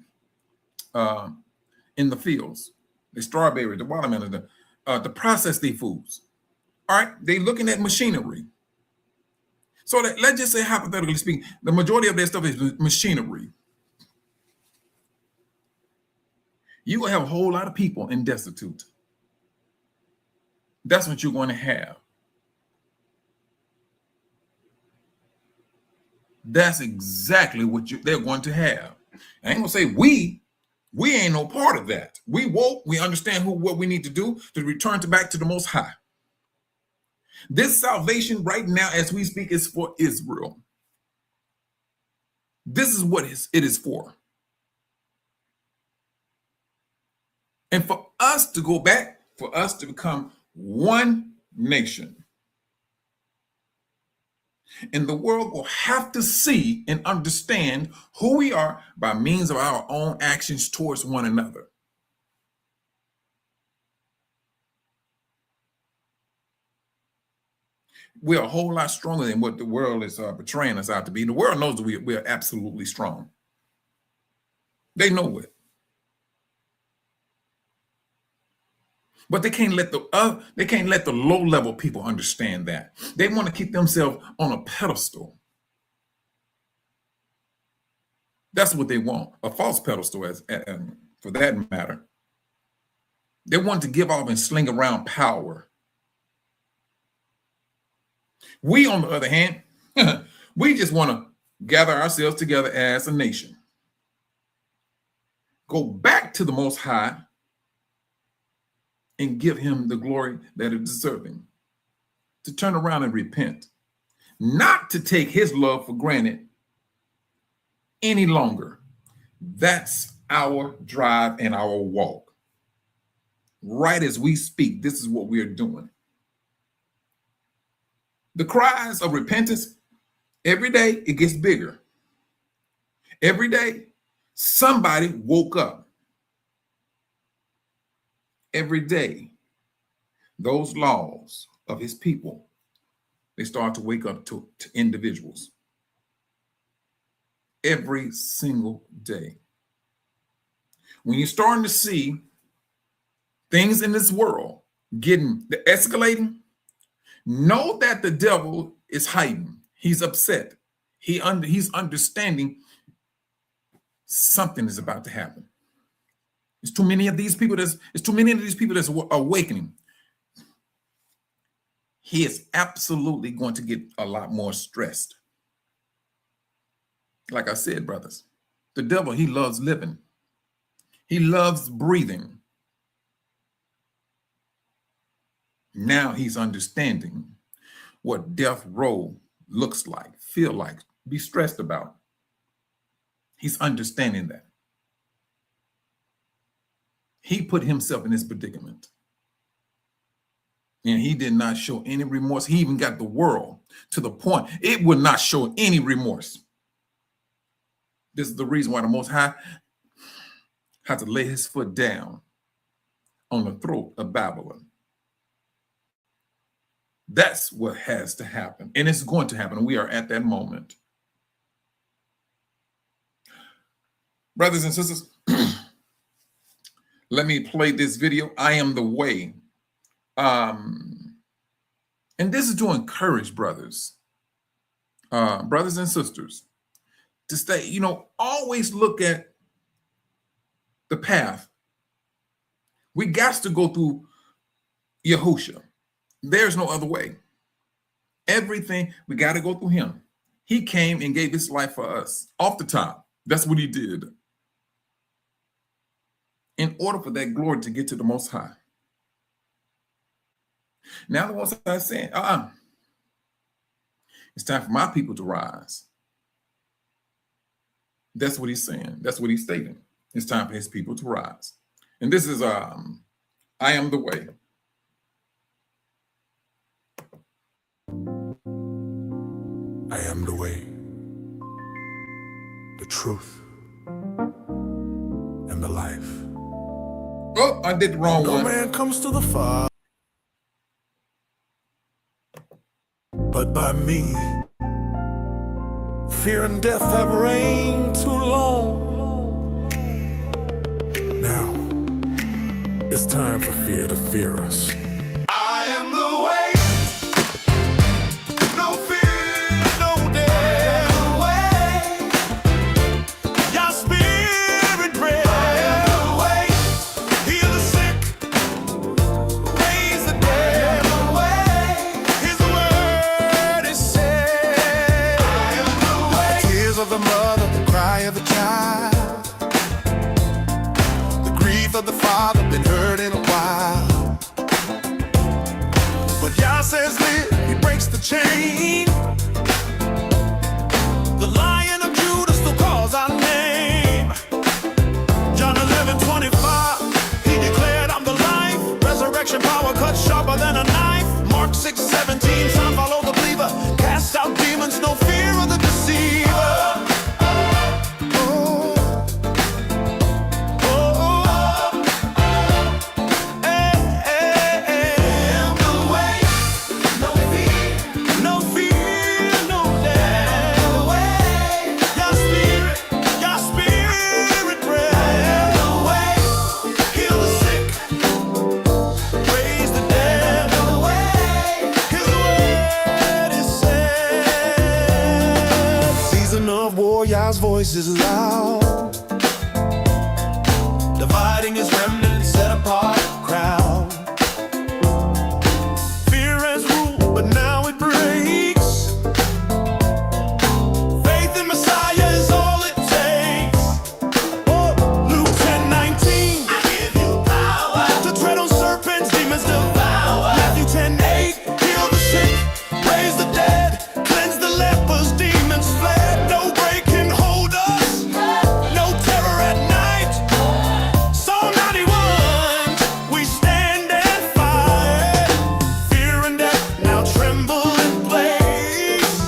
in the fields? The strawberries, the watermelon, the processed foods. All right, they looking at machinery. So let's just say, hypothetically speaking, the majority of their stuff is machinery. You're going to have a whole lot of people in destitute. That's what you're going to have. That's exactly what they're going to have. I ain't going to say we ain't no part of that. We woke, we understand what we need to do to return back to the Most High. This salvation right now, as we speak, is for Israel. This is what it is for. And for us to go back, for us to become one nation. And the world will have to see and understand who we are by means of our own actions towards one another. We're a whole lot stronger than what the world is portraying us out to be. The world knows that we're absolutely strong. They know it. But they can't let the low-level people understand that. They want to keep themselves on a pedestal. That's what they want, a false pedestal, for that matter. They want to give off and sling around power. We, on the other hand, we just want to gather ourselves together as a nation. Go back to the Most High and give him the glory that is deserving. To turn around and repent. Not to take his love for granted any longer. That's our drive and our walk. Right as we speak, this is what we are doing. The cries of repentance, every day it gets bigger. Every day somebody woke up. Every day, those laws of his people, they start to wake up to individuals. Every single day. When you're starting to see things in this world escalating, know that the devil is hiding. He's upset. He's understanding something is about to happen. It's too many of these people that's awakening. He is absolutely going to get a lot more stressed. Like I said, brothers, the devil, he loves living. He loves breathing. Now he's understanding what death row looks like, feel like, be stressed about. He's understanding that. He put himself in this predicament. And he did not show any remorse. He even got the world to the point it would not show any remorse. This is the reason why the Most High had to lay his foot down on the throat of Babylon. That's what has to happen. And it's going to happen. We are at that moment. Brothers and sisters, let me play this video. I am the way. And this is to encourage brothers and sisters to stay, always look at the path. We got to go through Yahusha. There's no other way. Everything, we got to go through him. He came and gave his life for us off the top. That's what he did. In order for that glory to get to the Most High. Now the Most High is saying, it's time for my people to rise. That's what he's saying. That's what he's stating. It's time for his people to rise. And this is I am the way. I am the way, the truth, and the life. Oh, I did the wrong No one. man comes to the Father but by me. Fear and death have reigned too long. Now, it's time for fear to fear us. I am the way. No fear, no death. Your spirit bread. Heal the sick, raise the dead. His word is said. The tears of the mother, the cry of the child, the grief of the father, been heard in a while. But Yah says live, he breaks the chain. The Lion of Judah still calls our name. John 11:25, he declared, I'm the life. Resurrection power cut sharper than a knife. Mark 6:17, sign follow the believer. Cast out demons, no fear of the deceiver. Yah's voice is loud, dividing his remnant, set apart crowd. Fear has ruled, but now it breaks. Faith in Messiah is all it takes. Oh, Luke 10:19, I give you power to tread on serpents, demons devour. Matthew 10:8, heal the sick, raise the dead, cleanse the lepers, demons fled. No break can hold us, no terror at night. Psalm 91, we stand and fight. Fear and death now tremble in place.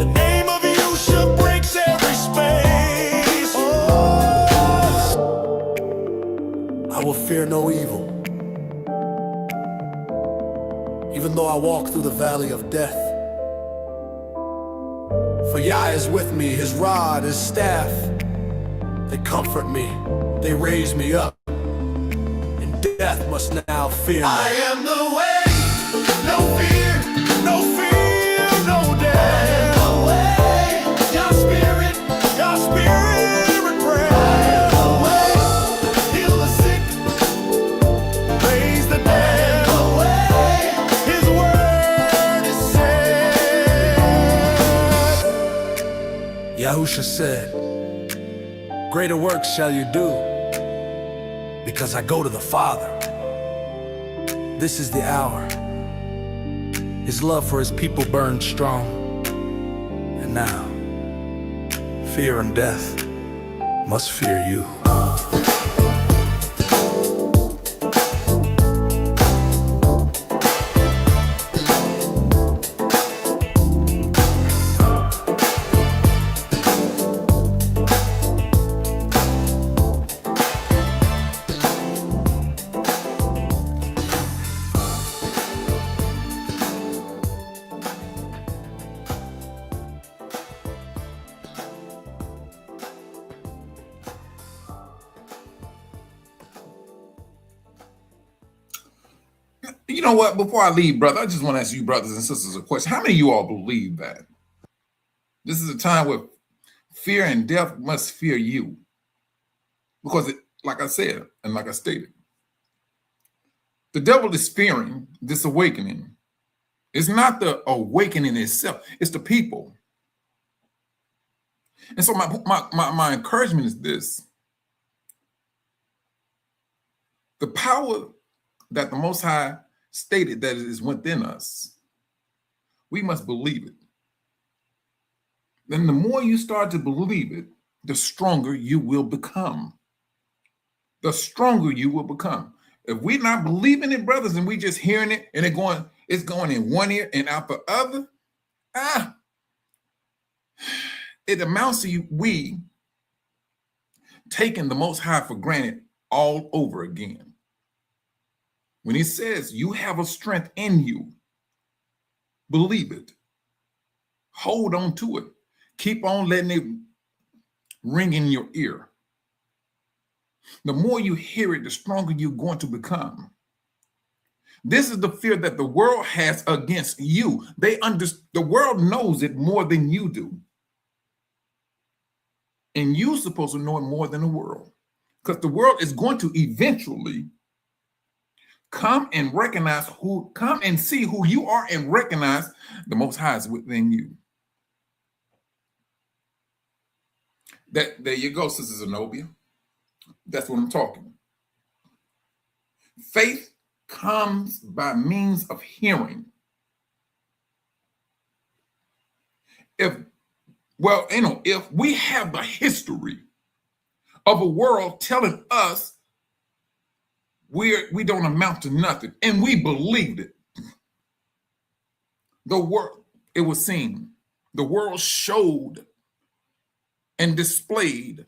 The name of Yahusha breaks every space. I will fear no evil, even though I walk through the valley of death. For Yah is with me, his rod, his staff, they comfort me, they raise me up, and death must now fear me. I am the way, no fear, no fear, no death. I am the way, your spirit pray. I am the way, heal the sick, raise the dead. I am the way, his word is said. Yahusha said, greater works shall you do, because I go to the Father. This is the hour. His love for his people burns strong. And now, fear and death must fear you. You know what? Before I leave, brother, I just want to ask you, brothers and sisters, a question. How many of you all believe that this is a time where fear and death must fear you? Because, like I said, and like I stated, the devil is fearing this awakening. It's not the awakening itself, it's the people. And so my encouragement is this. The power that the Most High stated that it is within us, we must believe it. Then the more you start to believe it, the stronger you will become. The stronger you will become. If we're not believing it, brothers, and we just hearing it and it's going in one ear and out the other, it amounts to we taking the Most High for granted all over again. When he says you have a strength in you, believe it. Hold on to it. Keep on letting it ring in your ear. The more you hear it, the stronger you're going to become. This is the fear that the world has against you. The world knows it more than you do. And you're supposed to know it more than the world. Because the world is going to eventually come and see who you are and recognize the Most High is within you. There you go, Sister Zenobia. That's what I'm talking. Faith comes by means of hearing. If we have the history of a world telling us we don't amount to nothing, and we believed it. It was seen. The world showed and displayed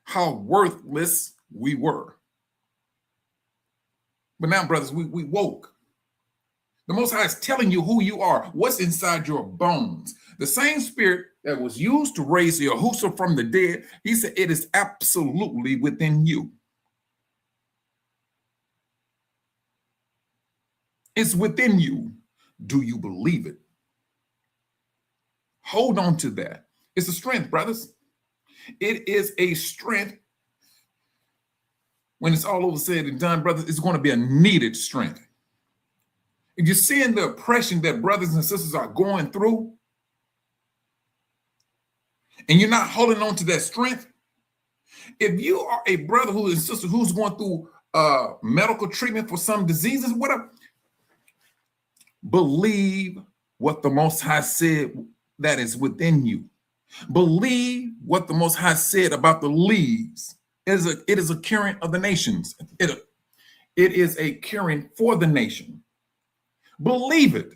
how worthless we were. But now, brothers, we woke. The Most High is telling you who you are, what's inside your bones. The same spirit that was used to raise Yahushua from the dead, he said it is absolutely within you. It's within you. Do you believe it? Hold on to that. It's a strength, brothers. It is a strength. When it's all over said and done, brothers, it's going to be a needed strength. If you're seeing the oppression that brothers and sisters are going through, and you're not holding on to that strength, if you are a brother who is sister who's going through medical treatment for some diseases, whatever, believe what the Most High said that is within you. Believe what the Most High said about the leaves. It is a curing of the nations. It is a curing for the nation. Believe it.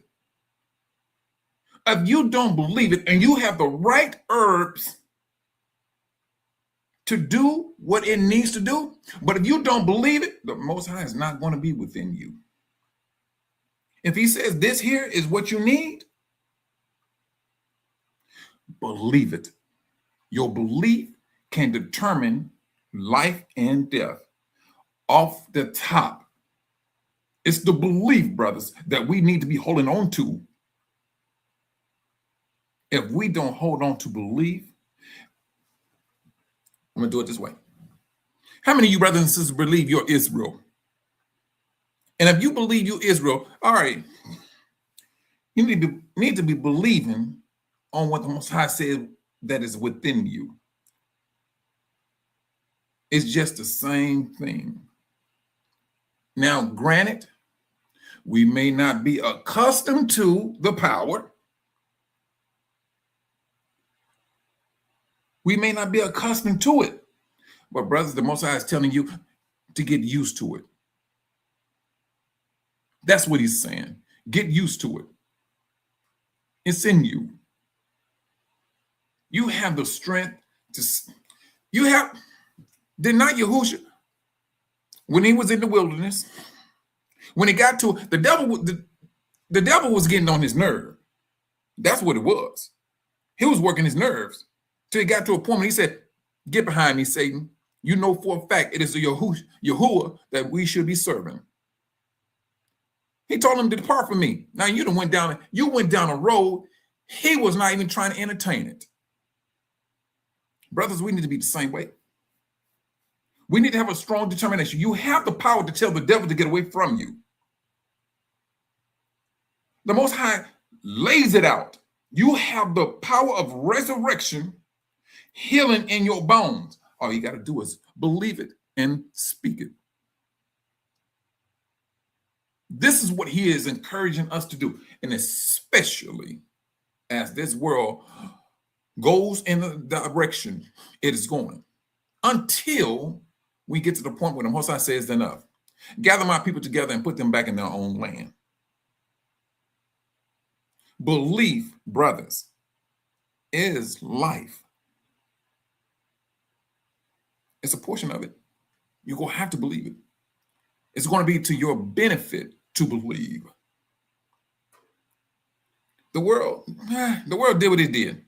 If you don't believe it and you have the right herbs to do what it needs to do, but if you don't believe it, the Most High is not going to be within you. If he says this here is what you need, believe it. Your belief can determine life and death. Off the top, it's the belief, brothers, that we need to be holding on to. If we don't hold on to belief, I'm going to do it this way. How many of you brothers and sisters believe you're Israel? And if you believe you're Israel, all right, you need to be believing on what the Most High said that is within you. It's just the same thing. Now, granted, we may not be accustomed to the power. We may not be accustomed to it. But brothers, the Most High is telling you to get used to it. That's what he's saying. Get used to it. It's in you. You have the strength did not Yahushua, when he was in the wilderness, when he got to the devil was getting on his nerve. That's what it was. He was working his nerves till he got to a point where he said, "Get behind me, Satan. You know for a fact it is the Yahuwah that we should be serving." He told him to depart from me. Now you went down a road. He was not even trying to entertain it. Brothers, we need to be the same way. We need to have a strong determination. You have the power to tell the devil to get away from you. The Most High lays it out. You have the power of resurrection, healing in your bones. All you got to do is believe it and speak it. This is what he is encouraging us to do. And especially as this world goes in the direction it is going, until we get to the point where the Most High says enough. Gather my people together and put them back in their own land. Belief, brothers, is life. It's a portion of it. You're going to have to believe it. It's going to be to your benefit to believe. The world did what it did.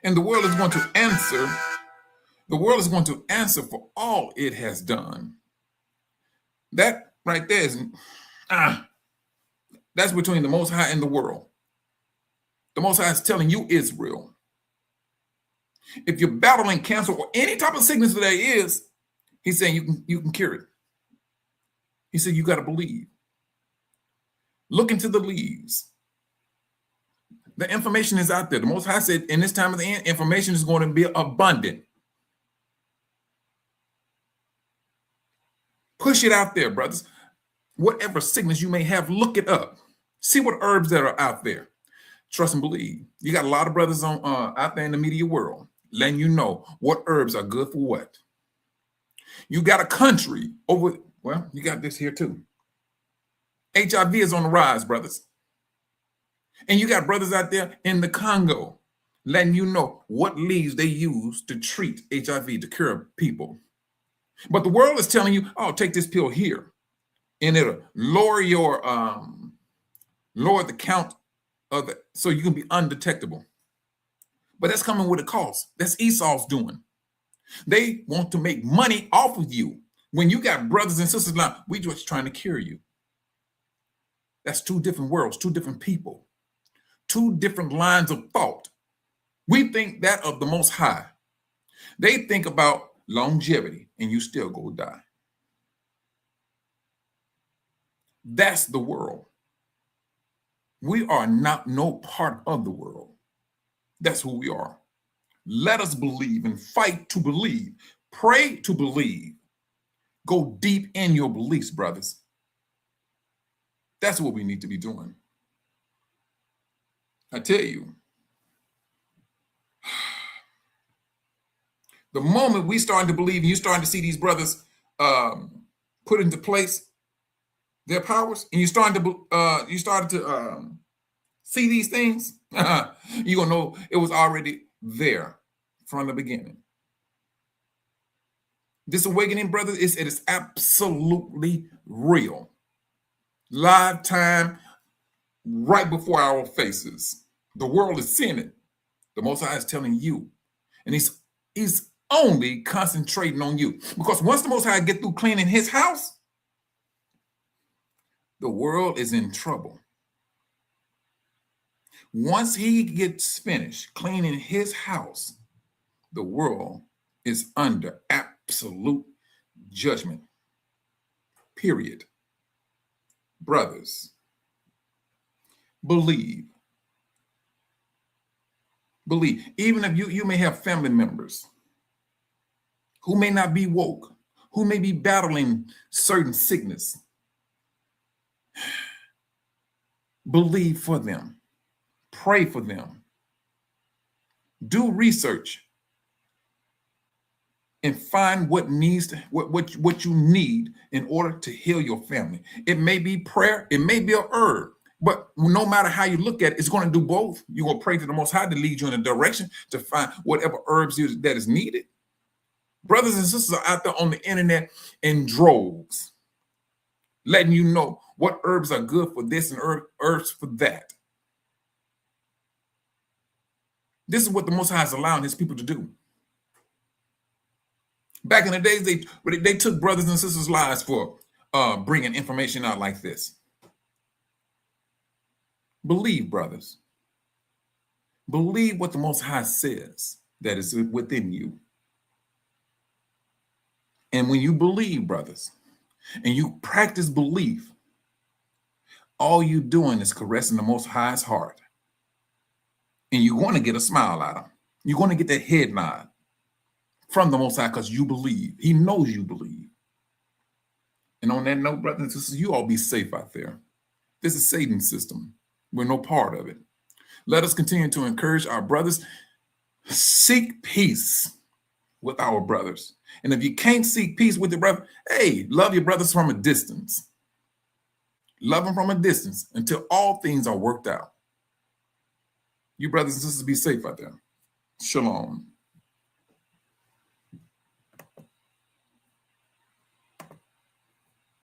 And the world is going to answer. The world is going to answer for all it has done. That right there is, that's between the Most High and the world. The Most High is telling you, Israel, if you're battling cancer or any type of sickness that there is, he's saying you can cure it. He said you got to believe. Look into the leaves. The information is out there. The Most High said in this time of the end, information is going to be abundant. Push it out there, brothers. Whatever sickness you may have, look it up. See what herbs that are out there. Trust and believe. You got a lot of brothers on out there in the media world letting you know what herbs are good for what. You got a country over, well, you got this here too. HIV is on the rise, brothers. And you got brothers out there in the Congo letting you know what leaves they use to treat HIV, to cure people. But the world is telling you, oh, take this pill here, and it'll lower your lower the count of it, so you can be undetectable. But that's coming with a cost. That's Esau's doing. They want to make money off of you. When you got brothers and sisters now, we just trying to cure you. That's two different worlds, two different people, two different lines of thought. We think that of the Most High. They think about longevity, and you still go die. That's the world. We are not no part of the world. That's who we are. Let us believe and fight to believe. Pray to believe. Go deep in your beliefs, brothers. That's what we need to be doing. I tell you, the moment we starting to believe and you starting to see these brothers put into place their powers, and you started to see these things, you're gonna know it was already there from the beginning. This awakening, brothers, it is absolutely real. Live time, right before our faces. The world is seeing it. The Most High is telling you, and he's only concentrating on you, because once the Most High get through cleaning his house, the world is in trouble. Once he gets finished cleaning his house, the world is under absolute judgment. Period. Brothers, believe. Believe. Even if you may have family members who may not be woke, who may be battling certain sickness, believe for them. Pray for them. Do research and find what you need in order to heal your family. It may be prayer, it may be a herb, but no matter how you look at it, it's going to do both. You're going to pray to the Most High to lead you in a direction to find whatever herbs that is needed. Brothers and sisters are out there on the internet in droves, letting you know what herbs are good for this and herbs for that. This is what the Most High is allowing his people to do. Back in the days, they took brothers and sisters' lives for bringing information out like this. Believe, brothers. Believe what the Most High says that is within you. And when you believe, brothers, and you practice belief, all you're doing is caressing the Most High's heart. And you're going to get a smile out of him. You're going to get that head nod from the Most High because you believe. He knows you believe. And on that note, brothers and sisters, you all be safe out there. This is Satan's system. We're no part of it. Let us continue to encourage our brothers. Seek peace with our brothers. And if you can't seek peace with your brother, hey, love your brothers from a distance. Love them from a distance until all things are worked out. You brothers and sisters, be safe out there. Shalom.